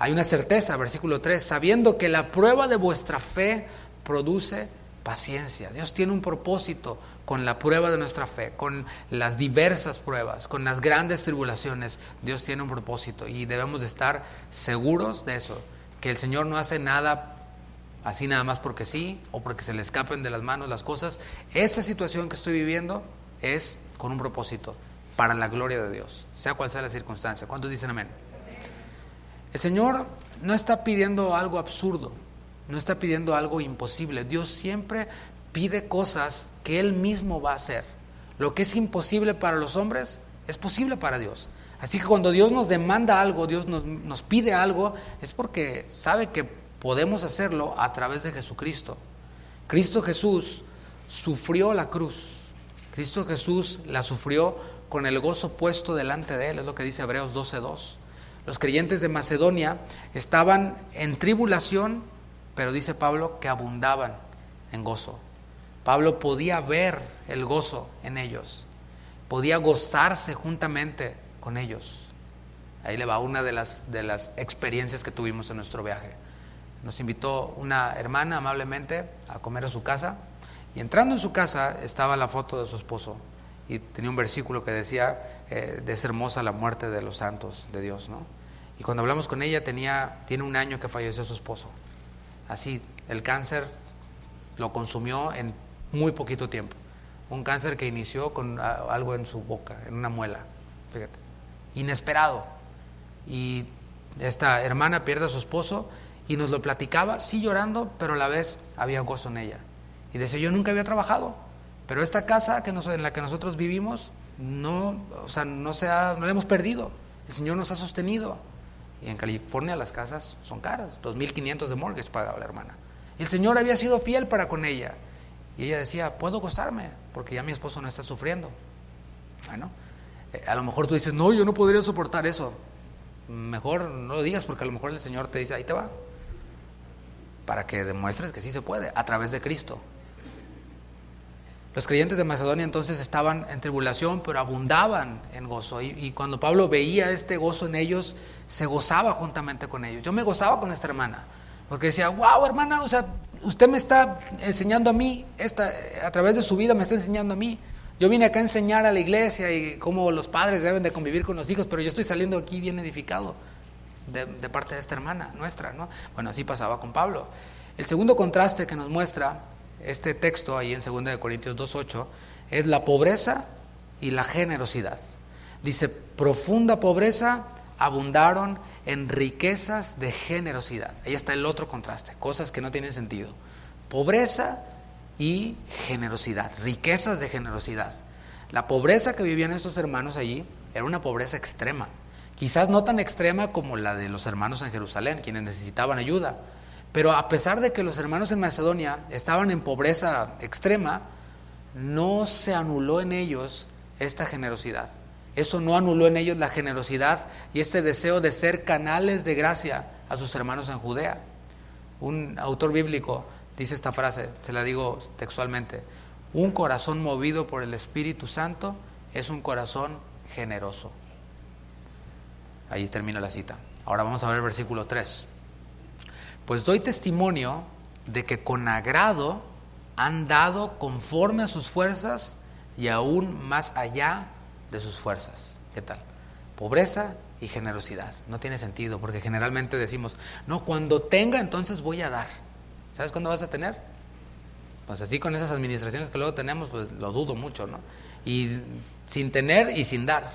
Hay una certeza, versículo 3, sabiendo que la prueba de vuestra fe produce paciencia. Dios tiene un propósito con la prueba de nuestra fe, con las diversas pruebas, con las grandes tribulaciones. Dios tiene un propósito y debemos de estar seguros de eso, que el Señor no hace nada así nada más porque sí, o porque se le escapen de las manos las cosas. Esa situación que estoy viviendo es con un propósito, para la gloria de Dios, sea cual sea la circunstancia. ¿Cuántos dicen amén? El Señor no está pidiendo algo absurdo, no está pidiendo algo imposible. Dios siempre pide cosas que Él mismo va a hacer. Lo que es imposible para los hombres es posible para Dios. Así que cuando Dios nos demanda algo, Dios nos pide algo, es porque sabe que podemos hacerlo a través de Jesucristo. Cristo Jesús sufrió la cruz. Cristo Jesús la sufrió con el gozo puesto delante de Él, es lo que dice Hebreos 12:2. Los creyentes de Macedonia estaban en tribulación, pero dice Pablo que abundaban en gozo. Pablo podía ver el gozo en ellos, podía gozarse juntamente con ellos. Ahí le va una de las experiencias que tuvimos en nuestro viaje. Nos invitó una hermana amablemente a comer a su casa, y entrando en su casa estaba la foto de su esposo, y tenía un versículo que decía: es hermosa la muerte de los santos de Dios, ¿no? Y cuando hablamos con ella, tiene un año que falleció su esposo. Así, el cáncer lo consumió en muy poquito tiempo. Un cáncer que inició con algo en su boca, en una muela, fíjate, inesperado. Y esta hermana pierde a su esposo y nos lo platicaba, sí llorando, pero a la vez había gozo en ella. Y decía: yo nunca había trabajado, pero esta casa en la que nosotros vivimos no la hemos perdido. El Señor nos ha sostenido. Y en California las casas son caras, $2,500 de mortgage pagaba la hermana. Y el Señor había sido fiel para con ella. Y ella decía: puedo gozarme porque ya mi esposo no está sufriendo. Bueno, a lo mejor tú dices: no, yo no podría soportar eso. Mejor no lo digas, porque a lo mejor el Señor te dice: ahí te va, para que demuestres que sí se puede a través de Cristo. Los creyentes de Macedonia entonces estaban en tribulación, pero abundaban en gozo. Y cuando Pablo veía este gozo en ellos, se gozaba juntamente con ellos. Yo me gozaba con esta hermana, porque decía: wow, hermana, o sea, usted me está enseñando a mí, a través de su vida me está enseñando a mí. Yo vine acá a enseñar a la iglesia y cómo los padres deben de convivir con los hijos, pero yo estoy saliendo aquí bien edificado de parte de esta hermana nuestra, ¿no? Bueno, así pasaba con Pablo. El segundo contraste que nos muestra este texto ahí en 2 Corintios 2:8 es la pobreza y la generosidad. Dice: profunda pobreza, abundaron en riquezas de generosidad. Ahí está el otro contraste, cosas que no tienen sentido. Pobreza y generosidad, riquezas de generosidad. La pobreza que vivían estos hermanos allí era una pobreza extrema, quizás no tan extrema como la de los hermanos en Jerusalén, quienes necesitaban ayuda. Pero a pesar de que los hermanos en Macedonia estaban en pobreza extrema, no se anuló en ellos esta generosidad. Eso no anuló en ellos la generosidad y este deseo de ser canales de gracia a sus hermanos en Judea. Un autor bíblico dice esta frase, se la digo textualmente: un corazón movido por el Espíritu Santo es un corazón generoso. Ahí termina la cita. Ahora vamos a ver el versículo 3. Pues doy testimonio de que con agrado han dado conforme a sus fuerzas y aún más allá de sus fuerzas. ¿Qué tal? Pobreza y generosidad. No tiene sentido, porque generalmente decimos: no, cuando tenga entonces voy a dar. ¿Sabes cuándo vas a tener? Pues así con esas administraciones que luego tenemos, pues lo dudo mucho, ¿no? Y sin tener y sin dar.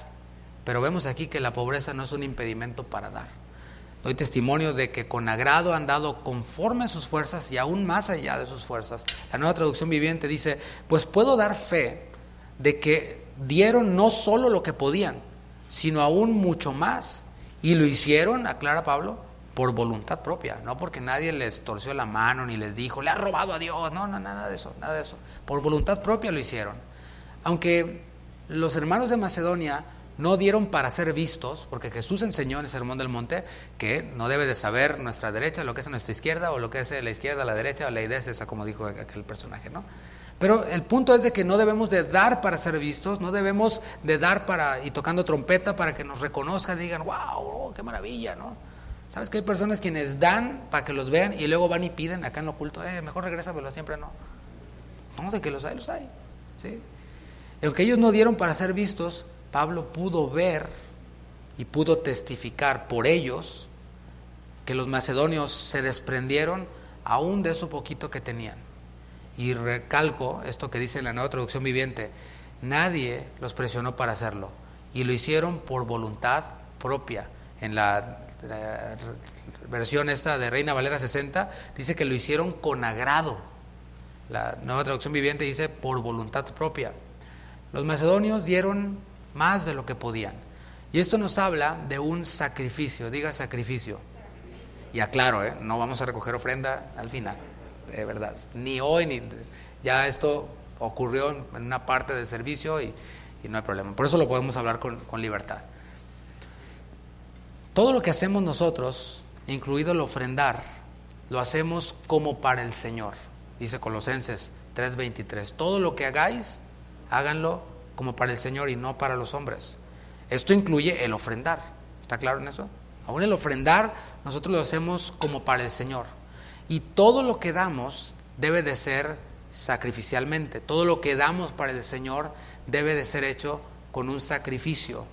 Pero vemos aquí que la pobreza no es un impedimento para dar. Doy testimonio de que con agrado han dado conforme a sus fuerzas y aún más allá de sus fuerzas. La Nueva Traducción Viviente dice: pues puedo dar fe de que dieron no solo lo que podían, sino aún mucho más. Y lo hicieron, aclara Pablo, por voluntad propia, no porque nadie les torció la mano ni les dijo, le ha robado a Dios, no, nada de eso, nada de eso. Por voluntad propia lo hicieron. Aunque los hermanos de Macedonia no dieron para ser vistos, porque Jesús enseñó en el Sermón del Monte que no debe de saber nuestra derecha lo que es a nuestra izquierda, o lo que es a la izquierda a la derecha, la idea es esa, como dijo aquel personaje, ¿no? Pero el punto es de que no debemos de dar para ser vistos, no debemos de dar y tocando trompeta para que nos reconozcan y digan, wow, qué maravilla, ¿no? ¿Sabes que hay personas quienes dan para que los vean y luego van y piden acá en lo oculto, mejor regrésamelo, siempre no? No, de que los hay, ¿sí? Y aunque ellos no dieron para ser vistos, Pablo pudo ver y pudo testificar por ellos que los macedonios se desprendieron aún de eso poquito que tenían. Y recalco esto que dice en la Nueva Traducción Viviente: nadie los presionó para hacerlo, y lo hicieron por voluntad propia. En la versión esta de Reina Valera 60 dice que lo hicieron con agrado. La Nueva Traducción Viviente dice por voluntad propia. Los macedonios dieron más de lo que podían, y esto nos habla de un sacrificio. Diga sacrificio. Y aclaro, no vamos a recoger ofrenda al final, de verdad, ni hoy ni ya esto ocurrió en una parte del servicio y no hay problema. Por eso lo podemos hablar con libertad. Todo lo que hacemos nosotros, incluido el ofrendar, lo hacemos como para el Señor. Dice Colosenses 3:23: todo lo que hagáis, háganlo como para el Señor y no para los hombres. Esto incluye el ofrendar. ¿Está claro en eso? Aún el ofrendar nosotros lo hacemos como para el Señor. Y todo lo que damos debe de ser sacrificialmente. Todo lo que damos para el Señor debe de ser hecho con un sacrificio.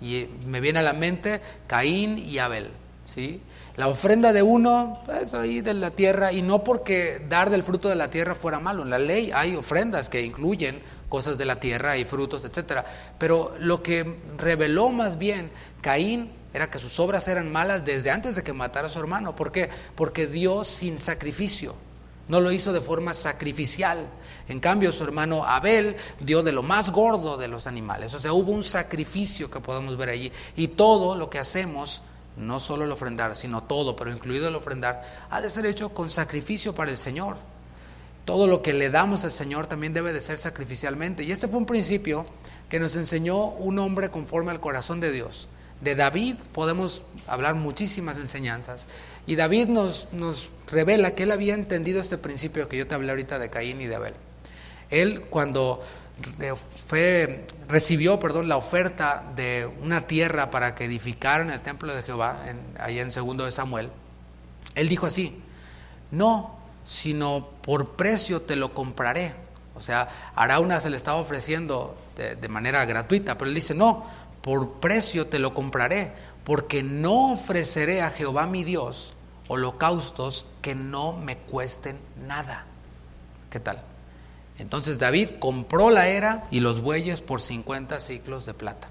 Y me viene a la mente Caín y Abel, ¿sí? La ofrenda de uno, pues ahí de la tierra, y no porque dar del fruto de la tierra fuera malo. En la ley hay ofrendas que incluyen cosas de la tierra y frutos, etcétera. Pero lo que reveló más bien Caín era que sus obras eran malas desde antes de que matara a su hermano. ¿Por qué? Porque dio sin sacrificio. No lo hizo de forma sacrificial. En cambio, su hermano Abel dio de lo más gordo de los animales. O sea, hubo un sacrificio que podemos ver allí. Y todo lo que hacemos, no solo el ofrendar, sino todo, pero incluido el ofrendar, ha de ser hecho con sacrificio para el Señor. Todo lo que le damos al Señor también debe de ser sacrificialmente. Y este fue un principio que nos enseñó un hombre conforme al corazón de Dios. De David podemos hablar muchísimas enseñanzas, y David nos revela que él había entendido este principio que yo te hablé ahorita de Caín y de Abel. Él, cuando recibió la oferta de una tierra para que edificaran el templo de Jehová, allá en 2 de Samuel, él dijo así: no, sino por precio te lo compraré. O sea, Arauna se le estaba ofreciendo de manera gratuita, pero él dice: no, por precio te lo compraré, porque no ofreceré a Jehová mi Dios holocaustos que no me cuesten nada. ¿Qué tal? Entonces David compró la era y los bueyes por 50 siclos de plata.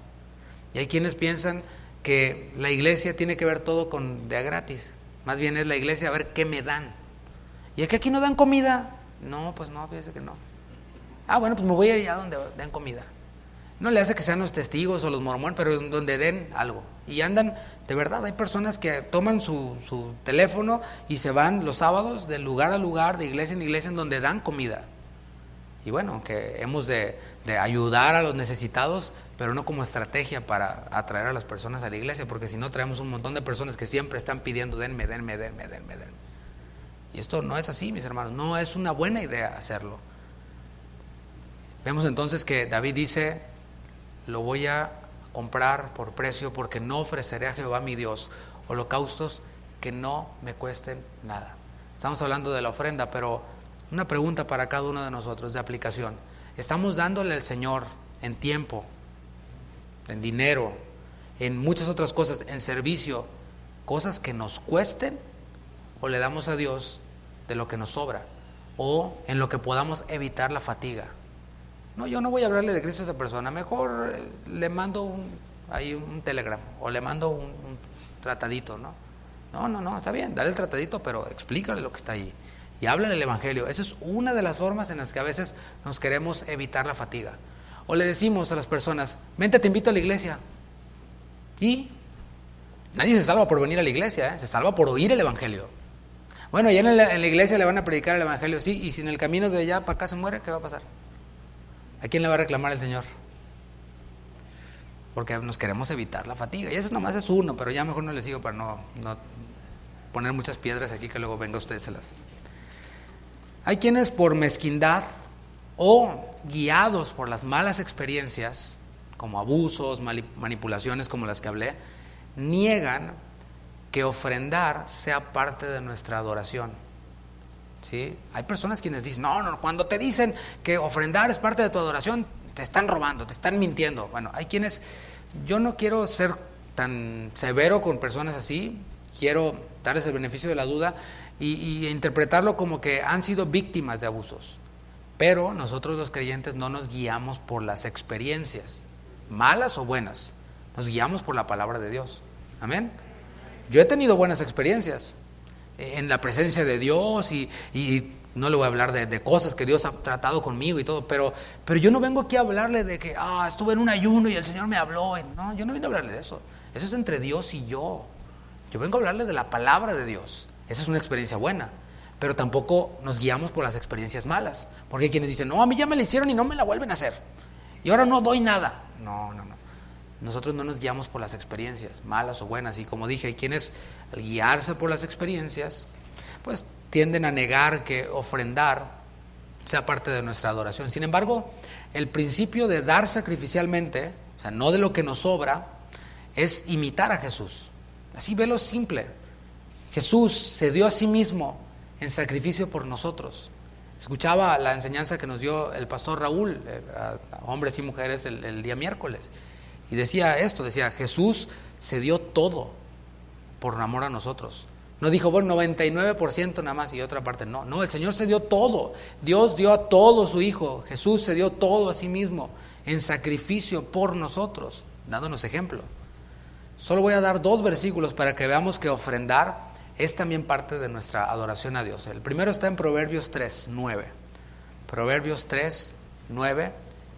Y hay quienes piensan que la iglesia tiene que ver todo con de a gratis. Más bien es la iglesia a ver qué me dan. ¿Y es que aquí no dan comida? No, pues no, fíjese que no. Bueno, pues me voy allá donde den comida. No le hace que sean los testigos o los mormones, pero donde den algo. Y andan, de verdad, hay personas que toman su teléfono y se van los sábados de lugar a lugar, de iglesia en iglesia, en donde dan comida. Y bueno, que hemos de ayudar a los necesitados, pero no como estrategia para atraer a las personas a la iglesia, porque si no traemos un montón de personas que siempre están pidiendo denme. Y esto no es así, mis hermanos, no es una buena idea hacerlo. Vemos entonces que David dice: lo voy a comprar por precio, porque no ofreceré a Jehová mi Dios holocaustos que no me cuesten nada. Estamos hablando de la ofrenda, pero una pregunta para cada uno de nosotros de aplicación: ¿estamos dándole al Señor en tiempo, en dinero, en muchas otras cosas, en servicio, cosas que nos cuesten, o le damos a Dios de lo que nos sobra? o en lo que podamos evitar la fatiga. No, yo no voy a hablarle de Cristo a esa persona, mejor le mando un telegram o le mando un tratadito, ¿no? No, está bien, dale el tratadito, pero explícale lo que está ahí y háblale el evangelio. Esa es una de las formas en las que a veces nos queremos evitar la fatiga. O le decimos a las personas, vente, te invito a la iglesia. Y nadie se salva por venir a la iglesia, se salva por oír el evangelio. Bueno, ya en la iglesia le van a predicar el evangelio, sí, y si en el camino de allá para acá se muere, ¿qué va a pasar? ¿A quién le va a reclamar el Señor? Porque nos queremos evitar la fatiga. Y eso nomás es uno, pero ya mejor no le sigo para no poner muchas piedras aquí que luego venga usted se las. Hay quienes por mezquindad o guiados por las malas experiencias, como abusos, manipulaciones como las que hablé, niegan que ofrendar sea parte de nuestra adoración. ¿Sí? Hay personas quienes dicen, no, cuando te dicen que ofrendar es parte de tu adoración, te están robando, te están mintiendo. Bueno, hay quienes, yo no quiero ser tan severo con personas así, quiero darles el beneficio de la duda y interpretarlo como que han sido víctimas de abusos. Pero nosotros los creyentes no nos guiamos por las experiencias, malas o buenas, nos guiamos por la palabra de Dios. Amén. Yo he tenido buenas experiencias en la presencia de Dios y no le voy a hablar de cosas que Dios ha tratado conmigo y todo, pero yo no vengo aquí a hablarle de que estuve en un ayuno y el Señor me habló. No, yo no vine a hablarle de eso. Eso es entre Dios y yo. Yo vengo a hablarle de la palabra de Dios. Esa es una experiencia buena, pero tampoco nos guiamos por las experiencias malas, porque hay quienes dicen, no, a mí ya me la hicieron y no me la vuelven a hacer y ahora no doy nada. No. Nosotros no nos guiamos por las experiencias, malas o buenas. Y como dije, hay quienes al guiarse por las experiencias, pues tienden a negar que ofrendar sea parte de nuestra adoración. Sin embargo, el principio de dar sacrificialmente, o sea, no de lo que nos sobra, es imitar a Jesús. Así velo simple. Jesús se dio a sí mismo en sacrificio por nosotros. Escuchaba la enseñanza que nos dio el pastor Raúl, a hombres y mujeres el día miércoles. Y decía Jesús se dio todo por amor a nosotros. No dijo, 99% nada más y otra parte. No, el Señor se dio todo. Dios dio a todo su Hijo. Jesús se dio todo a sí mismo en sacrificio por nosotros, dándonos ejemplo. Solo voy a dar 2 versículos para que veamos que ofrendar es también parte de nuestra adoración a Dios. El primero está en Proverbios 3:9. Proverbios 3:9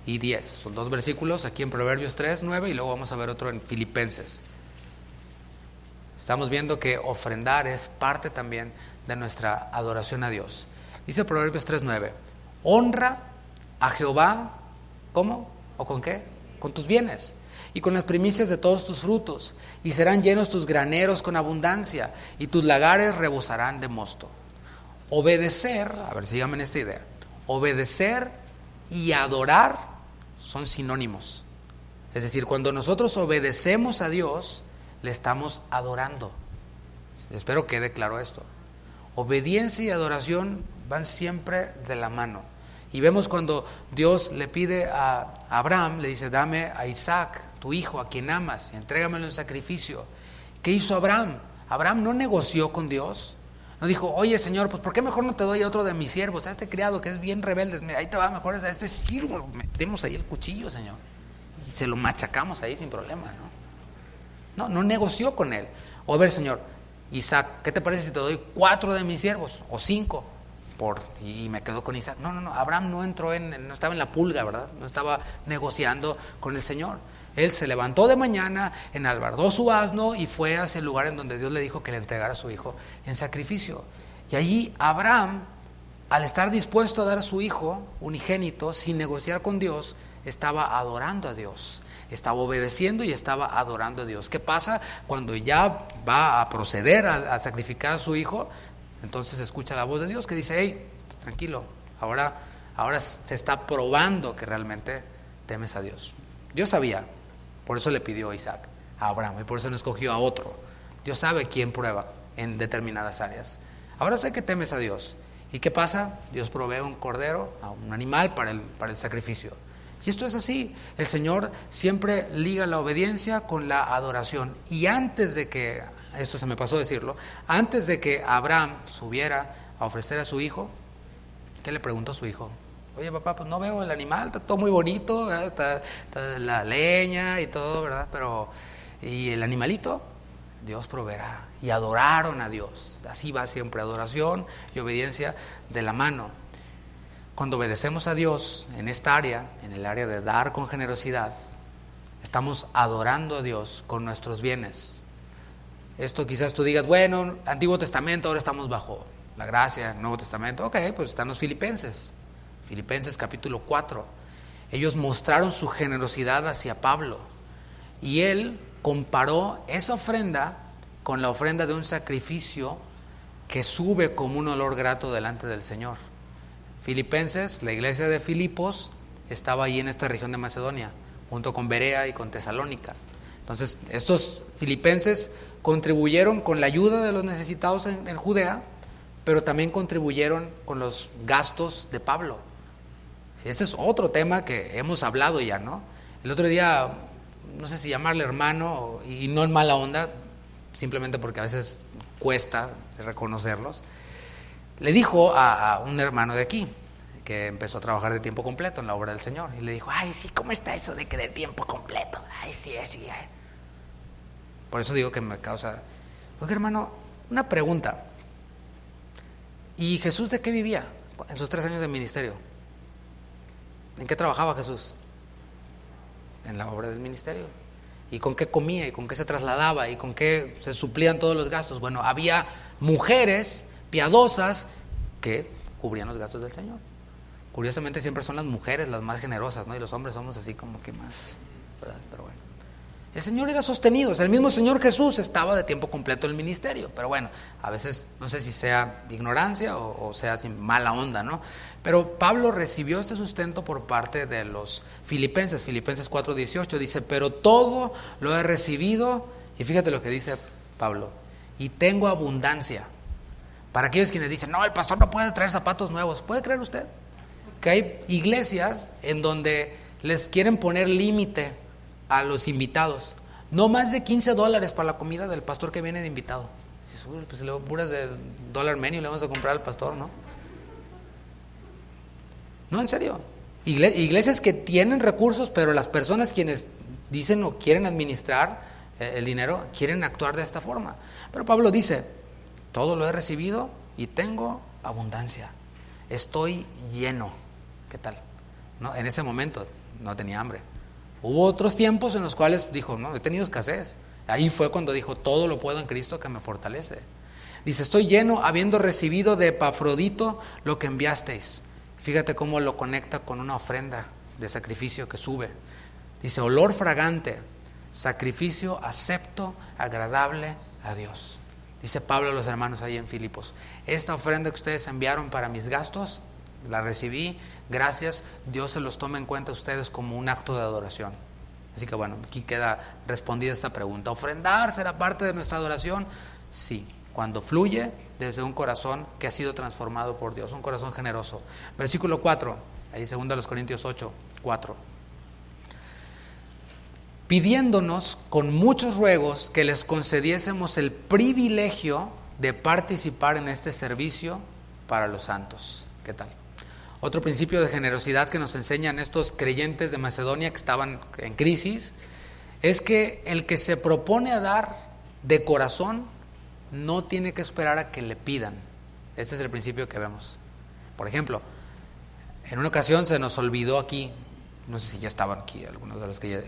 y 10. Son 2 versículos aquí en Proverbios 3:9 y luego vamos a ver otro en Filipenses. Estamos viendo que ofrendar es parte también de nuestra adoración a Dios. Dice Proverbios 3:9, honra a Jehová, ¿cómo? ¿O con qué? Con tus bienes y con las primicias de todos tus frutos, y serán llenos tus graneros con abundancia, y tus lagares rebosarán de mosto. Obedecer, a ver, síganme en esta idea, obedecer y adorar son sinónimos. Es decir, cuando nosotros obedecemos a Dios, le estamos adorando. Espero que quede claro esto. Obediencia y adoración van siempre de la mano. Y vemos cuando Dios le pide a Abraham, le dice, dame a Isaac, tu hijo, a quien amas, y entrégamelo en sacrificio. ¿Qué hizo Abraham? Abraham no negoció con Dios. No dijo, oye Señor, pues ¿por qué mejor no te doy a otro de mis siervos, a este criado que es bien rebelde? Mira, ahí te va, mejor a este siervo, metemos ahí el cuchillo, Señor, y se lo machacamos ahí sin problema, No negoció con él. O a ver, Señor, Isaac, ¿qué te parece si te doy 4 de mis siervos? O 5, y me quedo con Isaac. No, Abraham no estaba en la pulga, ¿verdad? No estaba negociando con el Señor. Él se levantó de mañana, enalbardó su asno y fue hacia el lugar en donde Dios le dijo que le entregara a su hijo en sacrificio. Y allí Abraham, al estar dispuesto a dar a su hijo unigénito, sin negociar con Dios, estaba adorando a Dios. Estaba obedeciendo y estaba adorando a Dios. ¿Qué pasa cuando ya va a proceder a sacrificar a su hijo? Entonces escucha la voz de Dios que dice, hey, tranquilo, ahora se está probando que realmente temes a Dios. Dios sabía, por eso le pidió a Isaac, a Abraham, y por eso no escogió a otro. Dios sabe quién prueba en determinadas áreas. Ahora sé que temes a Dios. ¿Y qué pasa? Dios provee un cordero, un animal para el sacrificio. Y esto es así. El Señor siempre liga la obediencia con la adoración. Y antes de que, esto se me pasó decirlo, antes de que Abraham subiera a ofrecer a su hijo, ¿Qué le preguntó a su hijo? Oye, papá, pues no veo el animal, está todo muy bonito, ¿verdad? Está la leña y todo, ¿verdad? Pero, ¿y el animalito? Dios proveerá. Y adoraron a Dios. Así va siempre, adoración y obediencia de la mano. Cuando obedecemos a Dios en esta área, en el área de dar con generosidad, estamos adorando a Dios con nuestros bienes. Esto quizás tú digas, bueno, Antiguo Testamento, ahora estamos bajo la gracia, Nuevo Testamento. Ok, pues están los Filipenses. Filipenses capítulo 4. Ellos mostraron su generosidad hacia Pablo y él comparó esa ofrenda con la ofrenda de un sacrificio que sube como un olor grato delante del Señor. Filipenses, la iglesia de Filipos, estaba ahí en esta región de Macedonia, junto con Berea y con Tesalónica. Entonces, estos filipenses contribuyeron con la ayuda de los necesitados en Judea, pero también contribuyeron con los gastos de Pablo. Ese es otro tema que hemos hablado ya, ¿no? El otro día, no sé si llamarle hermano, y no en mala onda, simplemente porque a veces cuesta reconocerlos, le dijo a un hermano de aquí, que empezó a trabajar de tiempo completo en la obra del Señor, y le dijo, ay, sí, ¿cómo está eso de que de tiempo completo? Ay, sí, sí. Por eso digo que me causa... Oye, hermano, una pregunta. ¿Y Jesús de qué vivía en sus 3 años de ministerio? ¿En qué trabajaba Jesús? En la obra del ministerio. ¿Y con qué comía? ¿Y con qué se trasladaba? ¿Y con qué se suplían todos los gastos? Bueno, había mujeres piadosas que cubrían los gastos del Señor. Curiosamente siempre son las mujeres las más generosas, ¿no? Y los hombres somos así como que más, ¿verdad? Pero bueno, el Señor era sostenido. O sea, el mismo Señor Jesús estaba de tiempo completo en el ministerio. Pero bueno, a veces no sé si sea ignorancia o sea sin mala onda, ¿no? Pero Pablo recibió este sustento por parte de los filipenses. Filipenses 4:18 dice, pero todo lo he recibido, y fíjate lo que dice Pablo, y tengo abundancia. Para aquellos quienes dicen, no, el pastor no puede traer zapatos nuevos. ¿Puede creer usted que hay iglesias en donde les quieren poner límite a los invitados? No más de $15 para la comida del pastor que viene de invitado. Pues le puras de $1 menu le vamos a comprar al pastor, ¿no? No, en serio. Iglesias que tienen recursos, pero las personas quienes dicen o quieren administrar el dinero, quieren actuar de esta forma. Pero Pablo dice, todo lo he recibido y tengo abundancia. Estoy lleno. ¿Qué tal? No, en ese momento no tenía hambre. Hubo otros tiempos en los cuales dijo, no, he tenido escasez. Ahí fue cuando dijo, todo lo puedo en Cristo que me fortalece. Dice, estoy lleno habiendo recibido de Epafrodito lo que enviasteis. Fíjate cómo lo conecta con una ofrenda de sacrificio que sube. Dice, olor fragante, sacrificio acepto, agradable a Dios. Dice Pablo a los hermanos ahí en Filipos, esta ofrenda que ustedes enviaron para mis gastos, la recibí, gracias, Dios se los toma en cuenta a ustedes como un acto de adoración. Así que bueno, aquí queda respondida esta pregunta. ¿Ofrendar será parte de nuestra adoración? Sí, cuando fluye desde un corazón que ha sido transformado por Dios, un corazón generoso. Versículo 4, ahí 2 Corintios 8:4. Pidiéndonos con muchos ruegos que les concediésemos el privilegio de participar en este servicio para los santos. ¿Qué tal? Otro principio de generosidad que nos enseñan estos creyentes de Macedonia que estaban en crisis es que el que se propone a dar de corazón no tiene que esperar a que le pidan. Ese es el principio que vemos. Por ejemplo, en una ocasión se nos olvidó aquí, no sé si ya estaban aquí algunos de los que ya,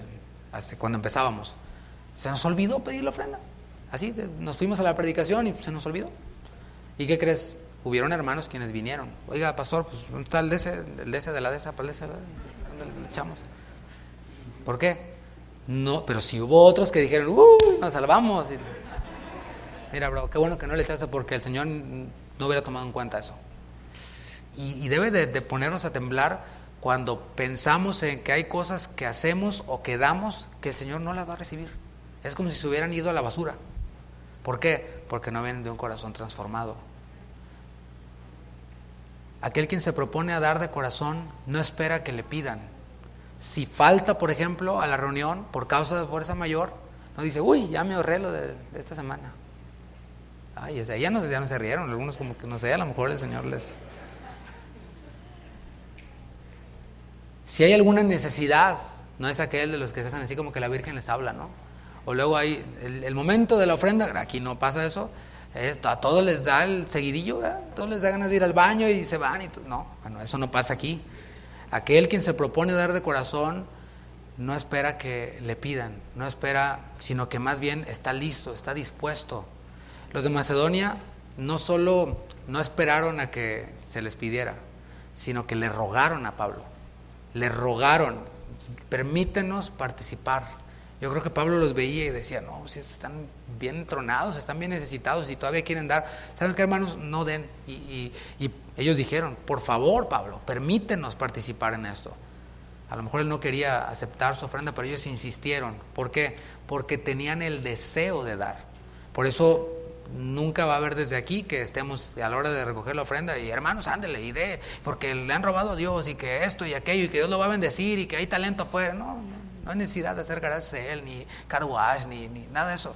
cuando empezábamos, se nos olvidó pedir la ofrenda. Así, nos fuimos a la predicación y se nos olvidó. ¿Y qué crees? Hubieron hermanos quienes vinieron. Oiga, pastor, pues ¿dónde está el de ese, de la de esa, para el de ese? ¿Dónde le echamos? ¿Por qué? No, pero si hubo otros que dijeron, nos salvamos. Y, mira, bro, qué bueno que no le echaste porque el Señor no hubiera tomado en cuenta eso. Y debe de ponernos a temblar cuando pensamos en que hay cosas que hacemos o que damos que el Señor no las va a recibir. Es como si se hubieran ido a la basura. ¿Por qué? Porque no vienen de un corazón transformado. Aquel quien se propone a dar de corazón no espera que le pidan. Si falta, por ejemplo, a la reunión por causa de fuerza mayor, no dice, ya me ahorré lo de esta semana. Ay, o sea, ya no se rieron, algunos como que no sé, a lo mejor el Señor les... Si hay alguna necesidad, no es aquel de los que se hacen así como que la Virgen les habla, ¿no? O luego hay el momento de la ofrenda, aquí no pasa eso, a todos les da el seguidillo, ¿verdad? A todos les da ganas de ir al baño y se van, no, bueno, eso no pasa aquí. Aquel quien se propone dar de corazón no espera que le pidan, no espera, sino que más bien está listo, está dispuesto. Los de Macedonia no solo no esperaron a que se les pidiera, sino que le rogaron a Pablo, le rogaron, permítenos participar. Yo creo que Pablo los veía y decía, no, si están bien tronados, están bien necesitados y todavía quieren dar. ¿Saben qué, hermanos? No den. Y ellos dijeron, por favor, Pablo, permítenos participar en esto. A lo mejor él no quería aceptar su ofrenda, pero ellos insistieron. ¿Por qué? Porque tenían el deseo de dar. Por eso nunca va a haber desde aquí que estemos a la hora de recoger la ofrenda y hermanos, ándele y dé, porque le han robado a Dios y que esto y aquello y que Dios lo va a bendecir y que hay talento afuera. No hay necesidad de hacer gracias a Él, ni car wash, ni nada de eso.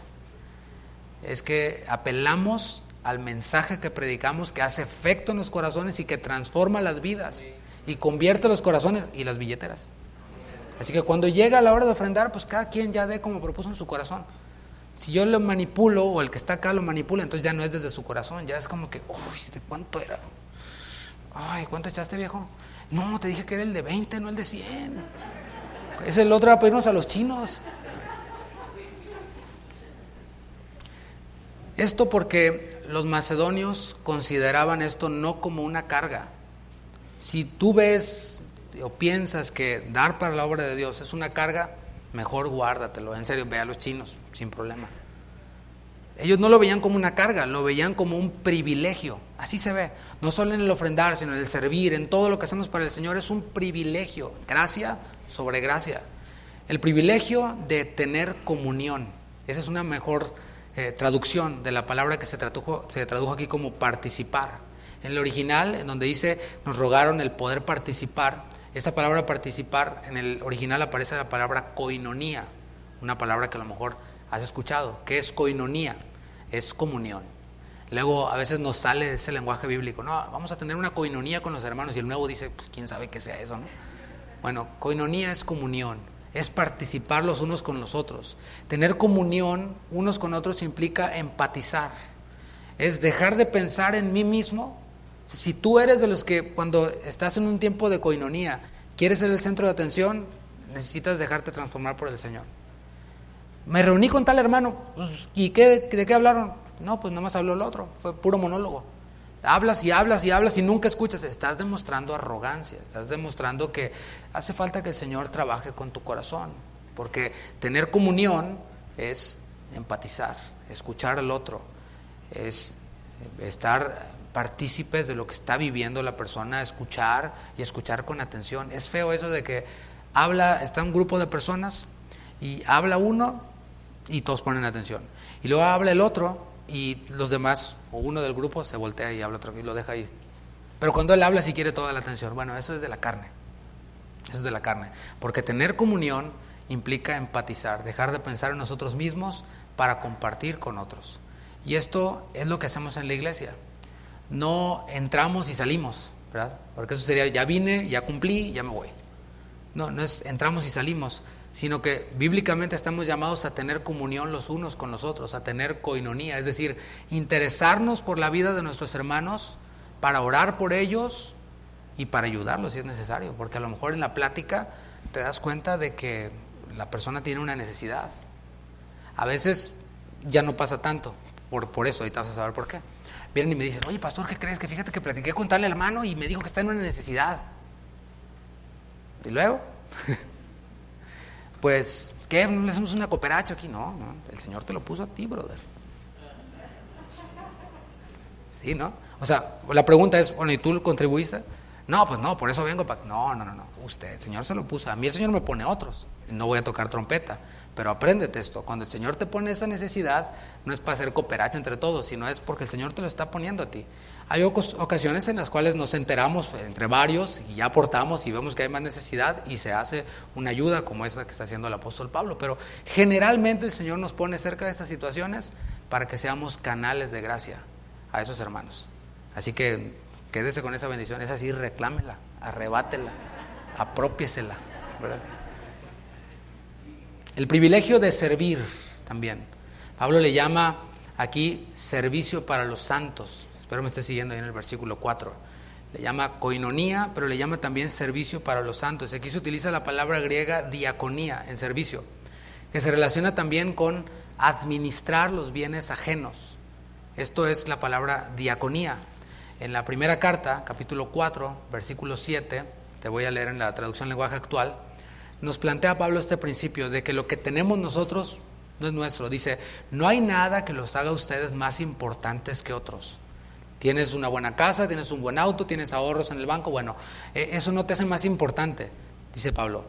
Es que apelamos al mensaje que predicamos, que hace efecto en los corazones y que transforma las vidas y convierte los corazones y las billeteras. Así que cuando llega la hora de ofrendar, pues cada quien ya dé como propuso en su corazón. Si yo lo manipulo o el que está acá lo manipula, entonces ya no es desde su corazón, ya es como que, uy, ¿cuánto era? Ay, ¿cuánto echaste, viejo? No, te dije que era el de 20, no el de 100. Es el otro a pedirnos a los chinos. Esto porque los macedonios consideraban esto no como una carga. Si tú ves o piensas que dar para la obra de Dios es una carga, mejor guárdatelo. En serio, ve a los chinos, sin problema. Ellos no lo veían como una carga, lo veían como un privilegio. Así se ve, no solo en el ofrendar, sino en el servir, en todo lo que hacemos para el Señor es un privilegio, gracia sobre gracia. El privilegio de tener comunión. Esa es una mejor traducción de la palabra que se tradujo aquí como participar. En el original, en donde dice, nos rogaron el poder participar, esa palabra participar, en el original aparece la palabra koinonía, una palabra que a lo mejor has escuchado. ¿Qué es koinonía? Es comunión. Luego a veces nos sale ese lenguaje bíblico, no, vamos a tener una koinonía con los hermanos, y el nuevo dice, pues quién sabe qué sea eso, ¿no? Bueno, koinonía es comunión, es participar los unos con los otros. Tener comunión unos con otros implica empatizar, es dejar de pensar en mí mismo. Si tú eres de los que cuando estás en un tiempo de koinonía quieres ser el centro de atención, necesitas dejarte transformar por el Señor. Me reuní con tal hermano, ¿y de qué hablaron? No, pues nomás habló el otro, fue puro monólogo. Hablas y hablas y hablas y nunca escuchas. Estás demostrando arrogancia, estás demostrando que hace falta que el Señor trabaje con tu corazón, porque tener comunión es empatizar, escuchar al otro, es estar partícipes de lo que está viviendo la persona, escuchar y escuchar con atención. Es feo eso de que está un grupo de personas y habla uno y todos ponen atención, y luego habla el otro y los demás o uno del grupo se voltea y habla otro y lo deja ahí. Pero cuando él habla sí quiere toda la atención. Bueno, eso es de la carne. Eso es de la carne. Porque tener comunión implica empatizar, dejar de pensar en nosotros mismos para compartir con otros. Y esto es lo que hacemos en la iglesia. No entramos y salimos, ¿verdad? Porque eso sería, ya vine, ya cumplí, ya me voy. No es entramos y salimos, sino que bíblicamente estamos llamados a tener comunión los unos con los otros, a tener koinonía, es decir, interesarnos por la vida de nuestros hermanos para orar por ellos y para ayudarlos si es necesario, porque a lo mejor en la plática te das cuenta de que la persona tiene una necesidad. A veces ya no pasa tanto, por eso, ahorita vas a saber por qué. Vienen y me dicen, oye pastor, ¿qué crees? Que fíjate que platiqué con tal hermano y me dijo que está en una necesidad. Y luego... Pues, ¿qué? ¿No le hacemos una cooperacha aquí? No, el Señor te lo puso a ti, brother. Sí, ¿no? O sea, la pregunta es, bueno, ¿y tú contribuiste? No, pues no, por eso vengo para... No, usted, el Señor se lo puso. A mí el Señor me pone otros. No voy a tocar trompeta, pero apréndete esto. Cuando el Señor te pone esa necesidad, no es para hacer cooperacha entre todos, sino es porque el Señor te lo está poniendo a ti. Hay ocasiones en las cuales nos enteramos entre varios y ya aportamos y vemos que hay más necesidad y se hace una ayuda como esa que está haciendo el apóstol Pablo. Pero generalmente el Señor nos pone cerca de estas situaciones para que seamos canales de gracia a esos hermanos. Así que quédese con esa bendición, es así, reclámela, arrebátela, apropiésela, ¿verdad? El privilegio de servir también. Pablo le llama aquí servicio para los santos. Espero me esté siguiendo ahí en el versículo 4. Le llama koinonía, pero le llama también servicio para los santos. Aquí se utiliza la palabra griega diaconía, en servicio, que se relaciona también con administrar los bienes ajenos. Esto es la palabra diaconía. En la primera carta, capítulo 4, versículo 7, te voy a leer en la traducción lenguaje actual, nos plantea Pablo este principio de que lo que tenemos nosotros no es nuestro. Dice, no hay nada que los haga ustedes más importantes que otros. Tienes una buena casa, tienes un buen auto, tienes ahorros en el banco, bueno, eso no te hace más importante, dice Pablo.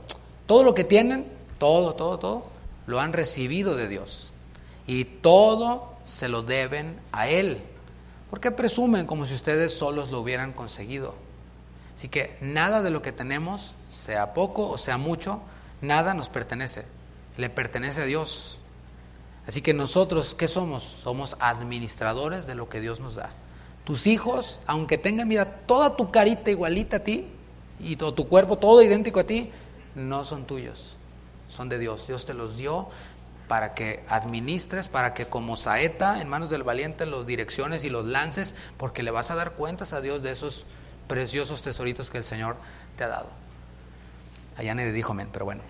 Todo lo que tienen, todo, lo han recibido de Dios y todo se lo deben a Él. ¿Por qué presumen como si ustedes solos lo hubieran conseguido? Así que nada de lo que tenemos, sea poco o sea mucho, nada nos pertenece, le pertenece a Dios. Así que nosotros, ¿qué somos? Somos administradores de lo que Dios nos da. Tus hijos, aunque tengan, mira, toda tu carita igualita a ti, y todo tu cuerpo todo idéntico a ti, no son tuyos, son de Dios. Dios te los dio para que administres, para que como saeta en manos del valiente los direcciones y los lances, porque le vas a dar cuentas a Dios de esos preciosos tesoritos que el Señor te ha dado. Allá nadie dijo amén, pero bueno.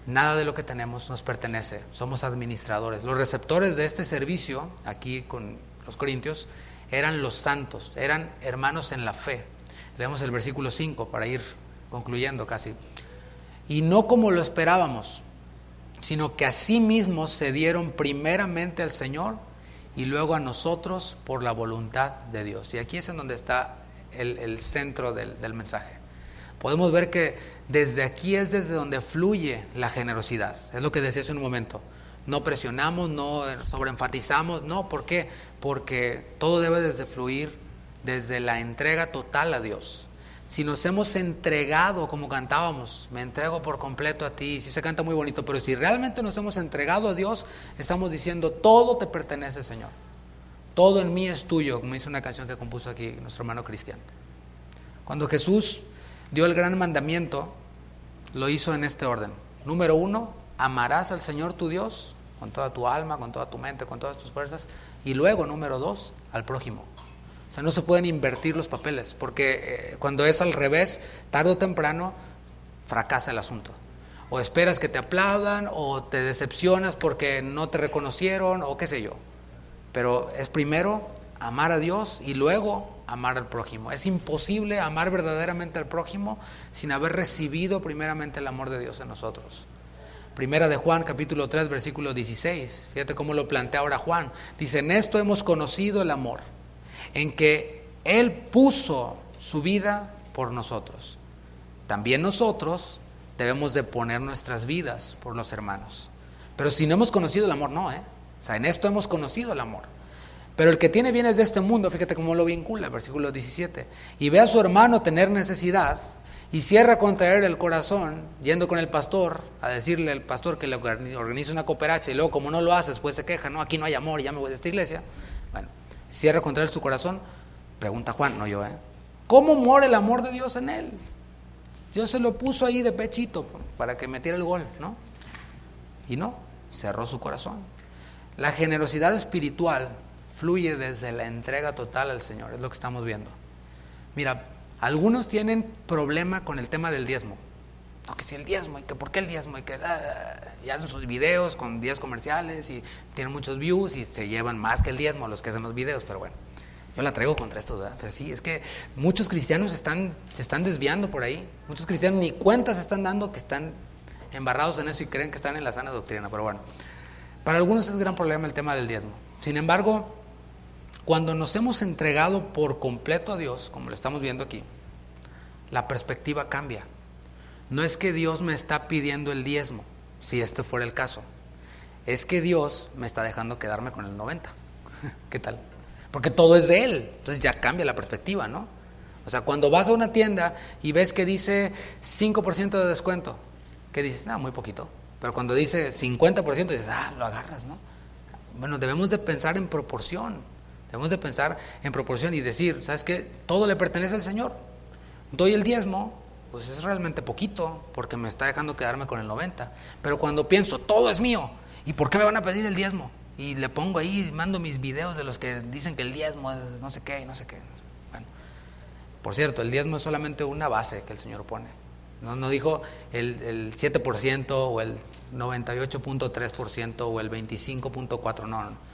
Nada de lo que tenemos nos pertenece, somos administradores. Los receptores de este servicio, aquí con los corintios, eran los santos, eran hermanos en la fe. Leemos el versículo 5 para ir concluyendo casi. Y no como lo esperábamos, sino que asimismo se dieron primeramente al Señor y luego a nosotros por la voluntad de Dios. Y aquí es en donde está el centro del mensaje. Podemos ver que desde aquí es desde donde fluye la generosidad. Es lo que decía hace un momento. No presionamos, no sobreenfatizamos, no. ¿Por qué? Porque todo debe desde fluir desde la entrega total a Dios. Si nos hemos entregado, como cantábamos, me entrego por completo a ti, sí se canta muy bonito, pero si realmente nos hemos entregado a Dios, estamos diciendo, todo te pertenece, Señor. Todo en mí es tuyo, como dice una canción que compuso aquí nuestro hermano Cristian. Cuando Jesús dio el gran mandamiento, lo hizo en este orden. Número 1, amarás al Señor tu Dios con toda tu alma, con toda tu mente, con todas tus fuerzas. Y luego, número 2, al prójimo. O sea, no se pueden invertir los papeles, porque cuando es al revés, tarde o temprano fracasa el asunto. O esperas que te aplaudan, o te decepcionas porque no te reconocieron, o qué sé yo. Pero es primero amar a Dios y luego amar al prójimo. Es imposible amar verdaderamente al prójimo sin haber recibido primeramente el amor de Dios en nosotros. Primera de Juan, capítulo 3, versículo 16. Fíjate cómo lo plantea ahora Juan. Dice, en esto hemos conocido el amor, en que Él puso su vida por nosotros. También nosotros debemos de poner nuestras vidas por los hermanos. Pero si no hemos conocido el amor, no, O sea, en esto hemos conocido el amor. Pero el que tiene bienes de este mundo, fíjate cómo lo vincula, versículo 17. Y ve a su hermano tener necesidad y cierra contra él el corazón, yendo con el pastor a decirle al pastor que le organice una cooperacha, y luego como no lo hace, después se queja, no, aquí no hay amor, ya me voy de esta iglesia. Bueno, cierra contra él su corazón. Pregunta Juan, no yo, ¿cómo mora el amor de Dios en él? Dios se lo puso ahí de pechito para que metiera el gol, ¿no? Y no, cerró su corazón. La generosidad espiritual fluye desde la entrega total al Señor, es lo que estamos viendo. Mira, algunos tienen problema con el tema del diezmo. No, que si el diezmo, y que por qué el diezmo, y que y hacen sus videos con 10 comerciales y tienen muchos views y se llevan más que el diezmo los que hacen los videos, pero bueno, yo la traigo contra esto, ¿verdad? Pero sí, es que muchos cristianos se están desviando por ahí. Muchos cristianos ni cuenta se están dando que están embarrados en eso y creen que están en la sana doctrina, pero bueno, para algunos es gran problema el tema del diezmo. Sin embargo, cuando nos hemos entregado por completo a Dios, como lo estamos viendo aquí, la perspectiva cambia. No es que Dios me está pidiendo el diezmo, si este fuera el caso. Es que Dios me está dejando quedarme con el 90%. ¿Qué tal? Porque todo es de Él. Entonces ya cambia la perspectiva, ¿no? O sea, cuando vas a una tienda y ves que dice 5% de descuento, ¿qué dices? Muy poquito. Pero cuando dice 50%, dices, lo agarras, ¿no? Bueno, debemos de pensar en proporción. Debemos de pensar en proporción y decir, ¿sabes qué? Todo le pertenece al Señor. Doy el diezmo, pues es realmente poquito, porque me está dejando quedarme con el 90. Pero cuando pienso, todo es mío, ¿y por qué me van a pedir el diezmo? Y le pongo ahí, mando mis videos de los que dicen que el diezmo es no sé qué y no sé qué. Bueno, por cierto, el diezmo es solamente una base que el Señor pone. No dijo el 7% o el 98.3% o el 25.4%, no.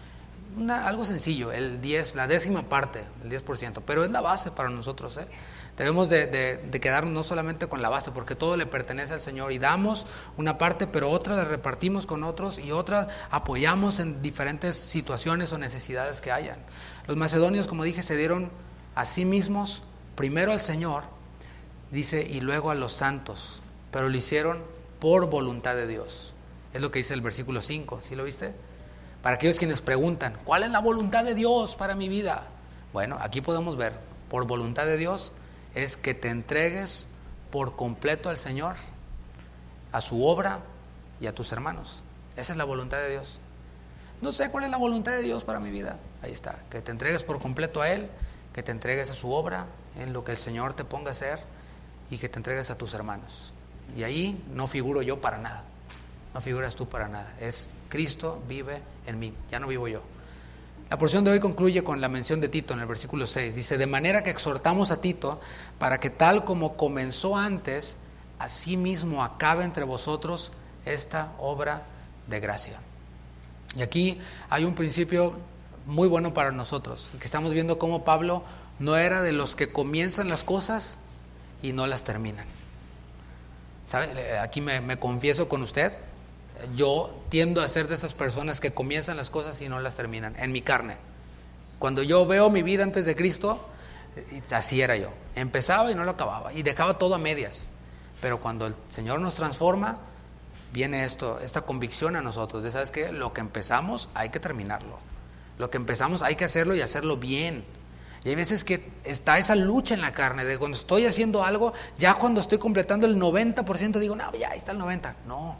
Algo sencillo, la décima parte, el 10%, pero es la base para nosotros, ¿eh? Debemos de quedarnos no solamente con la base, porque todo le pertenece al Señor y damos una parte, pero otra la repartimos con otros y otra apoyamos en diferentes situaciones o necesidades que hayan. Los macedonios, como dije, se dieron a sí mismos, primero al Señor, dice, y luego a los santos, pero lo hicieron por voluntad de Dios. Es lo que dice el versículo 5, ¿sí lo viste? Para aquellos quienes preguntan, ¿cuál es la voluntad de Dios para mi vida? Bueno, aquí podemos ver, por voluntad de Dios es que te entregues por completo al Señor, a su obra y a tus hermanos. Esa es la voluntad de Dios. No sé cuál es la voluntad de Dios para mi vida. Ahí está, que te entregues por completo a Él, que te entregues a su obra, en lo que el Señor te ponga a hacer, y que te entregues a tus hermanos. Y ahí no figuro yo para nada, no figuras tú para nada. Es Cristo vive en mí, ya no vivo yo. La porción de hoy concluye con la mención de Tito en el versículo 6. Dice, de manera que exhortamos a Tito para que tal como comenzó antes, así mismo acabe entre vosotros esta obra de gracia. Y aquí hay un principio muy bueno para nosotros, y que estamos viendo cómo Pablo no era de los que comienzan las cosas y no las terminan. ¿Sabe? Aquí me confieso con usted. Yo tiendo a ser de esas personas que comienzan las cosas y no las terminan, en mi carne. Cuando yo veo mi vida antes de Cristo, así era yo. Empezaba y no lo acababa, y dejaba todo a medias. Pero cuando el Señor nos transforma, viene esta convicción a nosotros de, ¿sabes qué? Lo que empezamos hay que terminarlo. Lo que empezamos hay que hacerlo y hacerlo bien. Y hay veces que está esa lucha en la carne, de cuando estoy haciendo algo, ya cuando estoy completando el 90% digo, no, ya ahí está el 90%. No,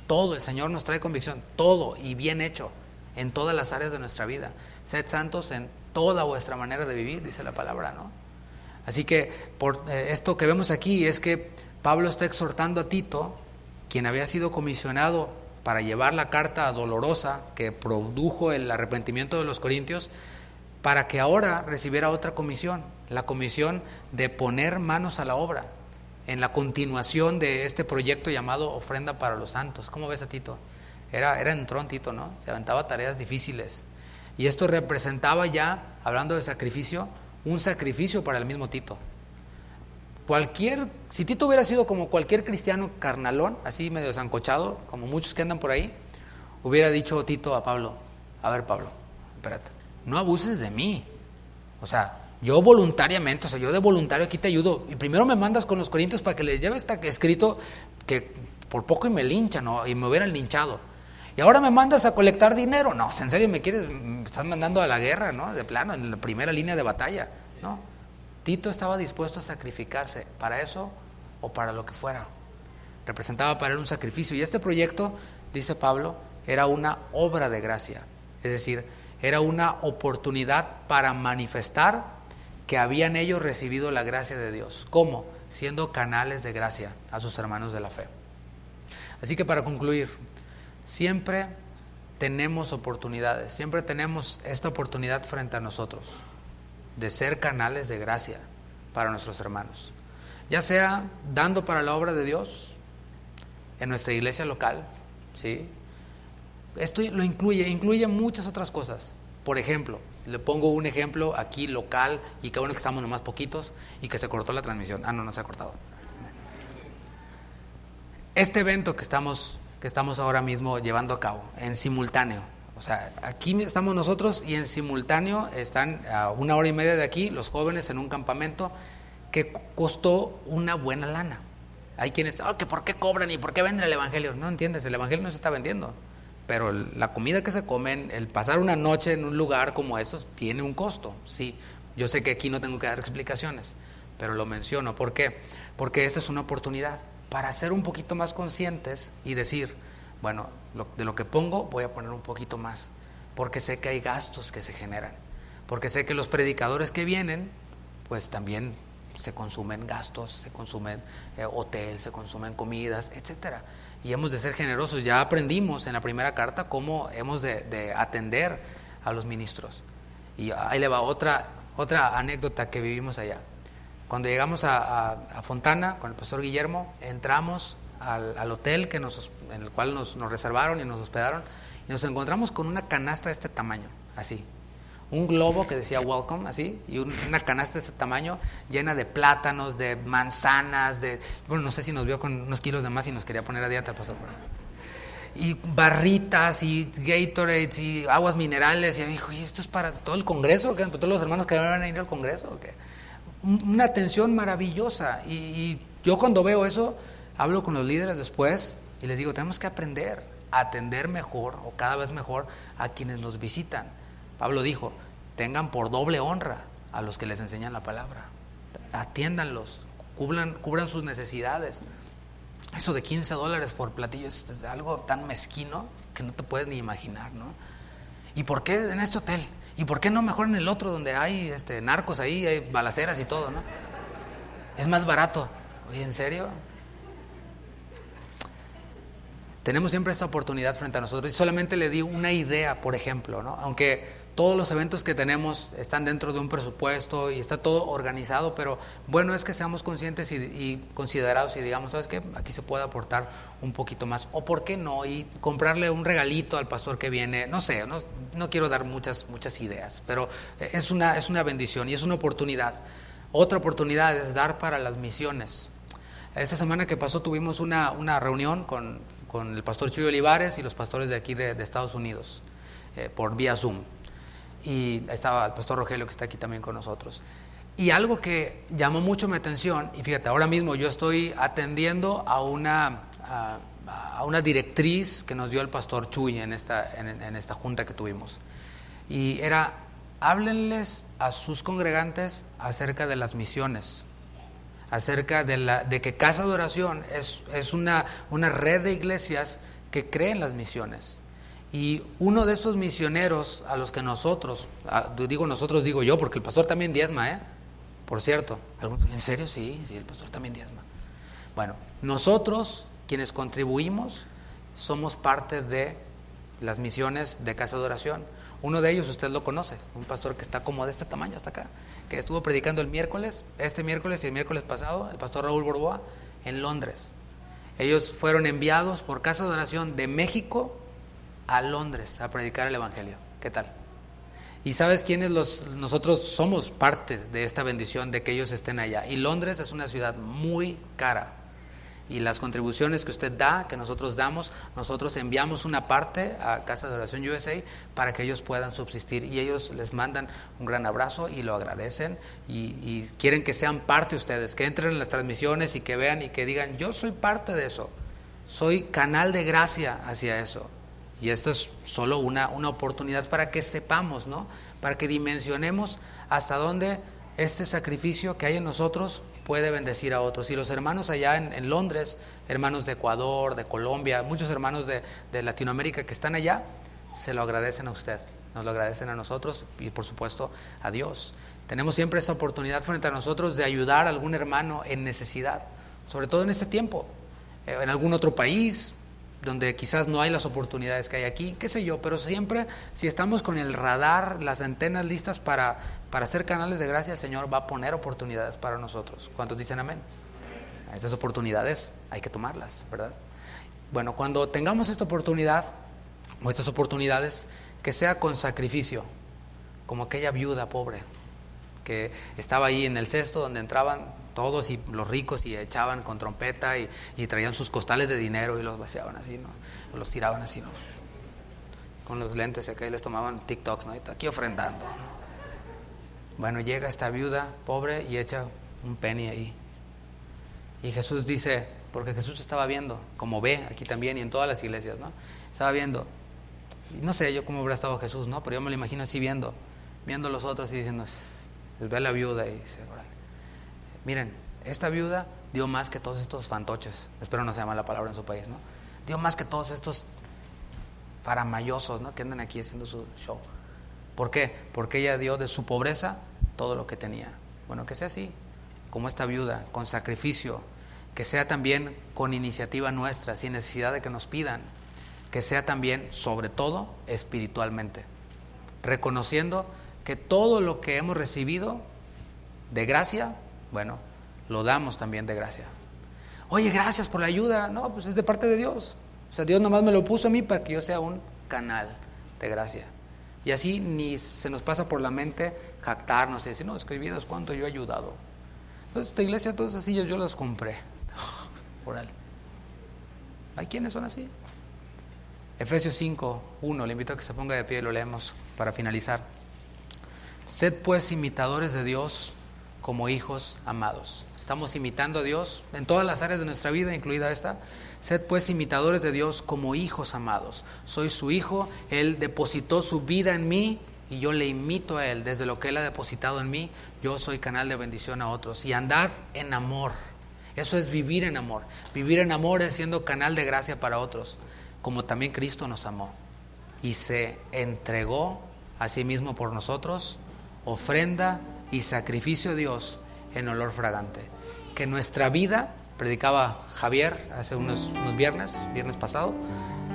todo, el Señor nos trae convicción, todo y bien hecho, en todas las áreas de nuestra vida. Sed santos en toda vuestra manera de vivir, dice la palabra, ¿no? Así que por esto que vemos aquí es que Pablo está exhortando a Tito, quien había sido comisionado para llevar la carta dolorosa que produjo el arrepentimiento de los corintios, para que ahora recibiera otra comisión, la comisión de poner manos a la obra en la continuación de este proyecto llamado Ofrenda para los Santos. ¿Cómo ves a Tito? Era entrón Tito, ¿no? Se aventaba tareas difíciles. Y esto representaba ya, hablando de sacrificio, un sacrificio para el mismo Tito. Si Tito hubiera sido como cualquier cristiano carnalón, así medio sancochado, como muchos que andan por ahí, hubiera dicho Tito a Pablo, a ver Pablo, espérate, no abuses de mí. O sea, yo voluntariamente, yo de voluntario aquí te ayudo. Y primero me mandas con los corintios para que les lleve escrito que por poco y me linchan, ¿no? Y me hubieran linchado. Y ahora me mandas a colectar dinero. No, en serio me estás mandando a la guerra, ¿no? De plano, en la primera línea de batalla, ¿no? Tito estaba dispuesto a sacrificarse para eso o para lo que fuera. Representaba para él un sacrificio. Y este proyecto, dice Pablo, era una obra de gracia. Es decir, era una oportunidad para manifestar que habían ellos recibido la gracia de Dios. ¿Cómo? Siendo canales de gracia a sus hermanos de la fe. Así que para concluir, siempre tenemos oportunidades, siempre tenemos esta oportunidad frente a nosotros de ser canales de gracia para nuestros hermanos. Ya sea dando para la obra de Dios en nuestra iglesia local, ¿sí? Esto lo incluye muchas otras cosas. Por ejemplo, le pongo un ejemplo aquí local, y qué bueno que estamos nomás poquitos y que se cortó la transmisión. No se ha cortado. Este evento que estamos ahora mismo llevando a cabo en simultáneo, o sea, aquí estamos nosotros y en simultáneo están a 1.5 horas de aquí los jóvenes en un campamento que costó una buena lana. Hay quienes, que ¿por qué cobran y por qué venden el evangelio? No entiendes, el evangelio no se está vendiendo. Pero la comida que se comen, el pasar una noche en un lugar como estos, tiene un costo. Sí, yo sé que aquí no tengo que dar explicaciones, pero lo menciono. ¿Por qué? Porque esta es una oportunidad para ser un poquito más conscientes y decir, bueno, de lo que pongo voy a poner un poquito más, porque sé que hay gastos que se generan, porque sé que los predicadores que vienen, pues también se consumen gastos, se consumen hotel, se consumen comidas, etcétera. Y hemos de ser generosos. Ya aprendimos en la primera carta cómo hemos de atender a los ministros. Y ahí le va otra anécdota que vivimos allá. Cuando llegamos a Fontana con el pastor Guillermo, entramos al hotel en el cual nos reservaron y nos hospedaron, y nos encontramos con una canasta de este tamaño, así. Un globo que decía welcome, así, y una canasta de este tamaño llena de plátanos, de manzanas, bueno, no sé si nos vio con unos kilos de más y nos quería poner a dieta el pastor. Y barritas y Gatorades y aguas minerales, y dijo, ¿y esto es para todo el congreso? ¿Para todos los hermanos que van a ir al congreso? ¿O qué? Una atención maravillosa. Y yo cuando veo eso, hablo con los líderes después y les digo, tenemos que aprender a atender mejor o cada vez mejor a quienes nos visitan. Pablo dijo, tengan por doble honra a los que les enseñan la palabra. Atiéndanlos, cubran sus necesidades. Eso de $15 por platillo es algo tan mezquino que no te puedes ni imaginar, ¿no? ¿Y por qué en este hotel? ¿Y por qué no mejor en el otro donde hay narcos ahí, hay balaceras y todo, ¿no? Es más barato. Oye, ¿en serio? Tenemos siempre esta oportunidad frente a nosotros. Y solamente le di una idea, por ejemplo, ¿no? Aunque todos los eventos que tenemos están dentro de un presupuesto y está todo organizado, pero bueno es que seamos conscientes y considerados y digamos, ¿sabes qué? Aquí se puede aportar un poquito más, o por qué no, y comprarle un regalito al pastor que viene, no sé, no quiero dar muchas ideas, pero es una bendición y es una oportunidad. Otra oportunidad es dar para las misiones. Esta semana que pasó tuvimos una reunión con el pastor Chuy Olivares y los pastores de aquí de Estados Unidos, por vía Zoom. Y estaba el pastor Rogelio, que está aquí también con nosotros. Y algo que llamó mucho mi atención, y fíjate, ahora mismo yo estoy atendiendo a una directriz que nos dio el pastor Chuy en esta junta que tuvimos. Y era, háblenles a sus congregantes acerca de las misiones, acerca de que Casa de Oración es una red de iglesias que creen las misiones. Y uno de esos misioneros a los que digo yo, porque el pastor también diezma, por cierto. ¿En serio? Sí, el pastor también diezma. Bueno, nosotros quienes contribuimos somos parte de las misiones de Casa de Oración. Uno de ellos usted lo conoce, un pastor que está como de este tamaño hasta acá, que estuvo predicando este miércoles y el miércoles pasado, el pastor Raúl Borboa, en Londres. Ellos fueron enviados por Casa de Oración de México a Londres a predicar el evangelio. ¿Qué tal? Y sabes quiénes nosotros somos parte de esta bendición de que ellos estén allá. Y Londres es una ciudad muy cara. Y las contribuciones que usted da, que nosotros damos, nosotros enviamos una parte a Casa de Oración USA para que ellos puedan subsistir. Y ellos les mandan un gran abrazo y lo agradecen y quieren que sean parte ustedes, que entren en las transmisiones y que vean y que digan, yo soy parte de eso, soy canal de gracia hacia eso. Y esto es solo una oportunidad para que sepamos, ¿no? Para que dimensionemos hasta dónde este sacrificio que hay en nosotros puede bendecir a otros. Y los hermanos allá en Londres, hermanos de Ecuador, de Colombia, muchos hermanos de Latinoamérica que están allá, se lo agradecen a usted, nos lo agradecen a nosotros y por supuesto a Dios. Tenemos siempre esa oportunidad frente a nosotros de ayudar a algún hermano en necesidad, sobre todo en este tiempo, en algún otro país donde quizás no hay las oportunidades que hay aquí, qué sé yo, pero siempre si estamos con el radar, las antenas listas para ser canales de gracia, el Señor va a poner oportunidades para nosotros. ¿Cuántos dicen amén? Estas oportunidades hay que tomarlas, ¿verdad? Bueno, cuando tengamos esta oportunidad o estas oportunidades, que sea con sacrificio, como aquella viuda pobre que estaba ahí en el cesto donde entraban todos y los ricos y echaban con trompeta y traían sus costales de dinero y los vaciaban así, ¿no? O los tiraban así, ¿no? Con los lentes acá y les tomaban TikToks, ¿no? Y aquí ofrendando, ¿no? Bueno, llega esta viuda pobre y echa un penny ahí. Y Jesús dice, porque Jesús estaba viendo, como ve aquí también y en todas las iglesias, ¿no? Estaba viendo, y no sé yo cómo habrá estado Jesús, ¿no? Pero yo me lo imagino así viendo a los otros y diciendo, ve a la viuda y dice, miren, esta viuda dio más que todos estos fantoches, espero no se llama la palabra en su país, ¿no? Dio más que todos estos faramayosos, ¿no? Que andan aquí haciendo su show. ¿Por qué? Porque ella dio de su pobreza todo lo que tenía. Bueno, que sea así. como esta viuda, con sacrificio, que sea también con iniciativa nuestra, sin necesidad de que nos pidan, que sea también, sobre todo, espiritualmente, reconociendo que todo lo que hemos recibido de gracia, bueno, lo damos también de gracia. Oye, gracias por la ayuda. No, pues es de parte de Dios. O sea, Dios nomás me lo puso a mí para que yo sea un canal de gracia. Y así ni se nos pasa por la mente jactarnos y decir, no, es que vieras cuánto yo he ayudado. Entonces, esta iglesia, todas esas sillas yo las compré. Órale. ¿Hay quienes son así? Efesios 5:1, le invito a que se ponga de pie y lo leemos para finalizar. Sed pues imitadores de Dios como hijos amados. Estamos imitando a Dios en todas las áreas de nuestra vida, incluida esta. Sed pues imitadores de Dios como hijos amados. Soy su hijo, Él depositó su vida en mí y yo le imito a Él. Desde lo que Él ha depositado en mí, yo soy canal de bendición a otros. Y andad en amor. Eso es vivir en amor. Vivir en amor es siendo canal de gracia para otros, como también Cristo nos amó y se entregó a sí mismo por nosotros, ofrenda y sacrificio a Dios en olor fragante. Que nuestra vida, predicaba Javier hace unos viernes pasado,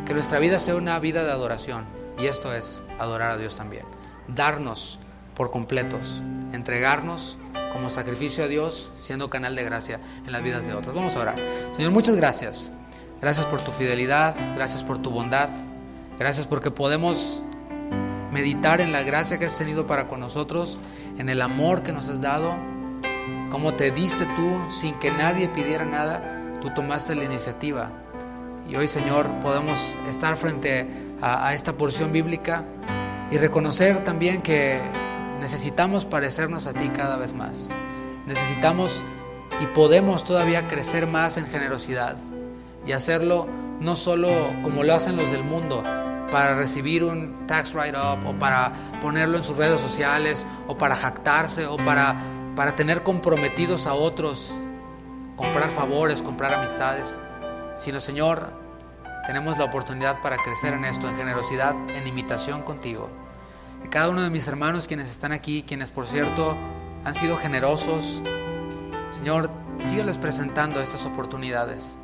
que nuestra vida sea una vida de adoración, y esto es adorar a Dios también, darnos por completos, entregarnos como sacrificio a Dios, siendo canal de gracia en las vidas de otros. Vamos a orar. Señor, muchas gracias. Gracias por tu fidelidad, gracias por tu bondad, gracias porque podemos meditar en la gracia que has tenido para con nosotros, en el amor que nos has dado, cómo te diste tú sin que nadie pidiera nada, tú tomaste la iniciativa. Y hoy, Señor, podemos estar frente a esta porción bíblica y reconocer también que necesitamos parecernos a ti cada vez más. Necesitamos y podemos todavía crecer más en generosidad y hacerlo no solo como lo hacen los del mundo, para recibir un tax write-up o para ponerlo en sus redes sociales o para jactarse o para tener comprometidos a otros, comprar favores, comprar amistades, sino, Señor, tenemos la oportunidad para crecer en esto, en generosidad, en imitación contigo. Y cada uno de mis hermanos quienes están aquí, quienes por cierto han sido generosos, Señor, sígueles presentando estas oportunidades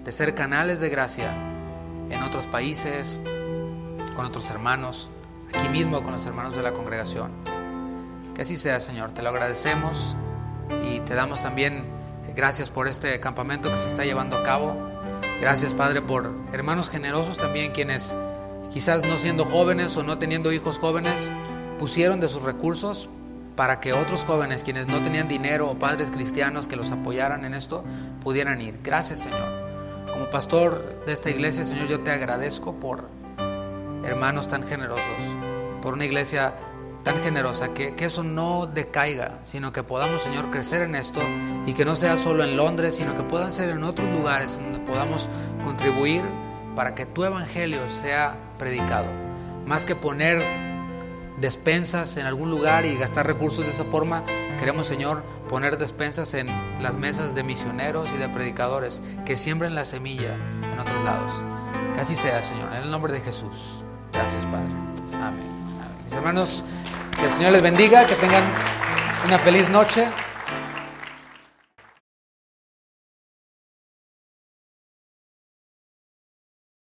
de ser canales de gracia en otros países, con otros hermanos, aquí mismo con los hermanos de la congregación. Que así sea, Señor, te lo agradecemos y te damos también gracias por este campamento que se está llevando a cabo. Gracias, Padre, por hermanos generosos también, quienes quizás no siendo jóvenes o no teniendo hijos jóvenes, pusieron de sus recursos para que otros jóvenes, quienes no tenían dinero o padres cristianos que los apoyaran en esto, pudieran ir. Gracias, Señor. Como pastor de esta iglesia, Señor, yo te agradezco por hermanos tan generosos, por una iglesia tan generosa, que eso no decaiga, sino que podamos, Señor, crecer en esto y que no sea solo en Londres, sino que puedan ser en otros lugares donde podamos contribuir para que tu evangelio sea predicado. Más que poner despensas en algún lugar y gastar recursos de esa forma, queremos, Señor, poner despensas en las mesas de misioneros y de predicadores que siembren la semilla en otros lados. Que así sea, Señor, en el nombre de Jesús. Gracias, Padre. Amén. Amén. Mis hermanos, que el Señor les bendiga, que tengan una feliz noche.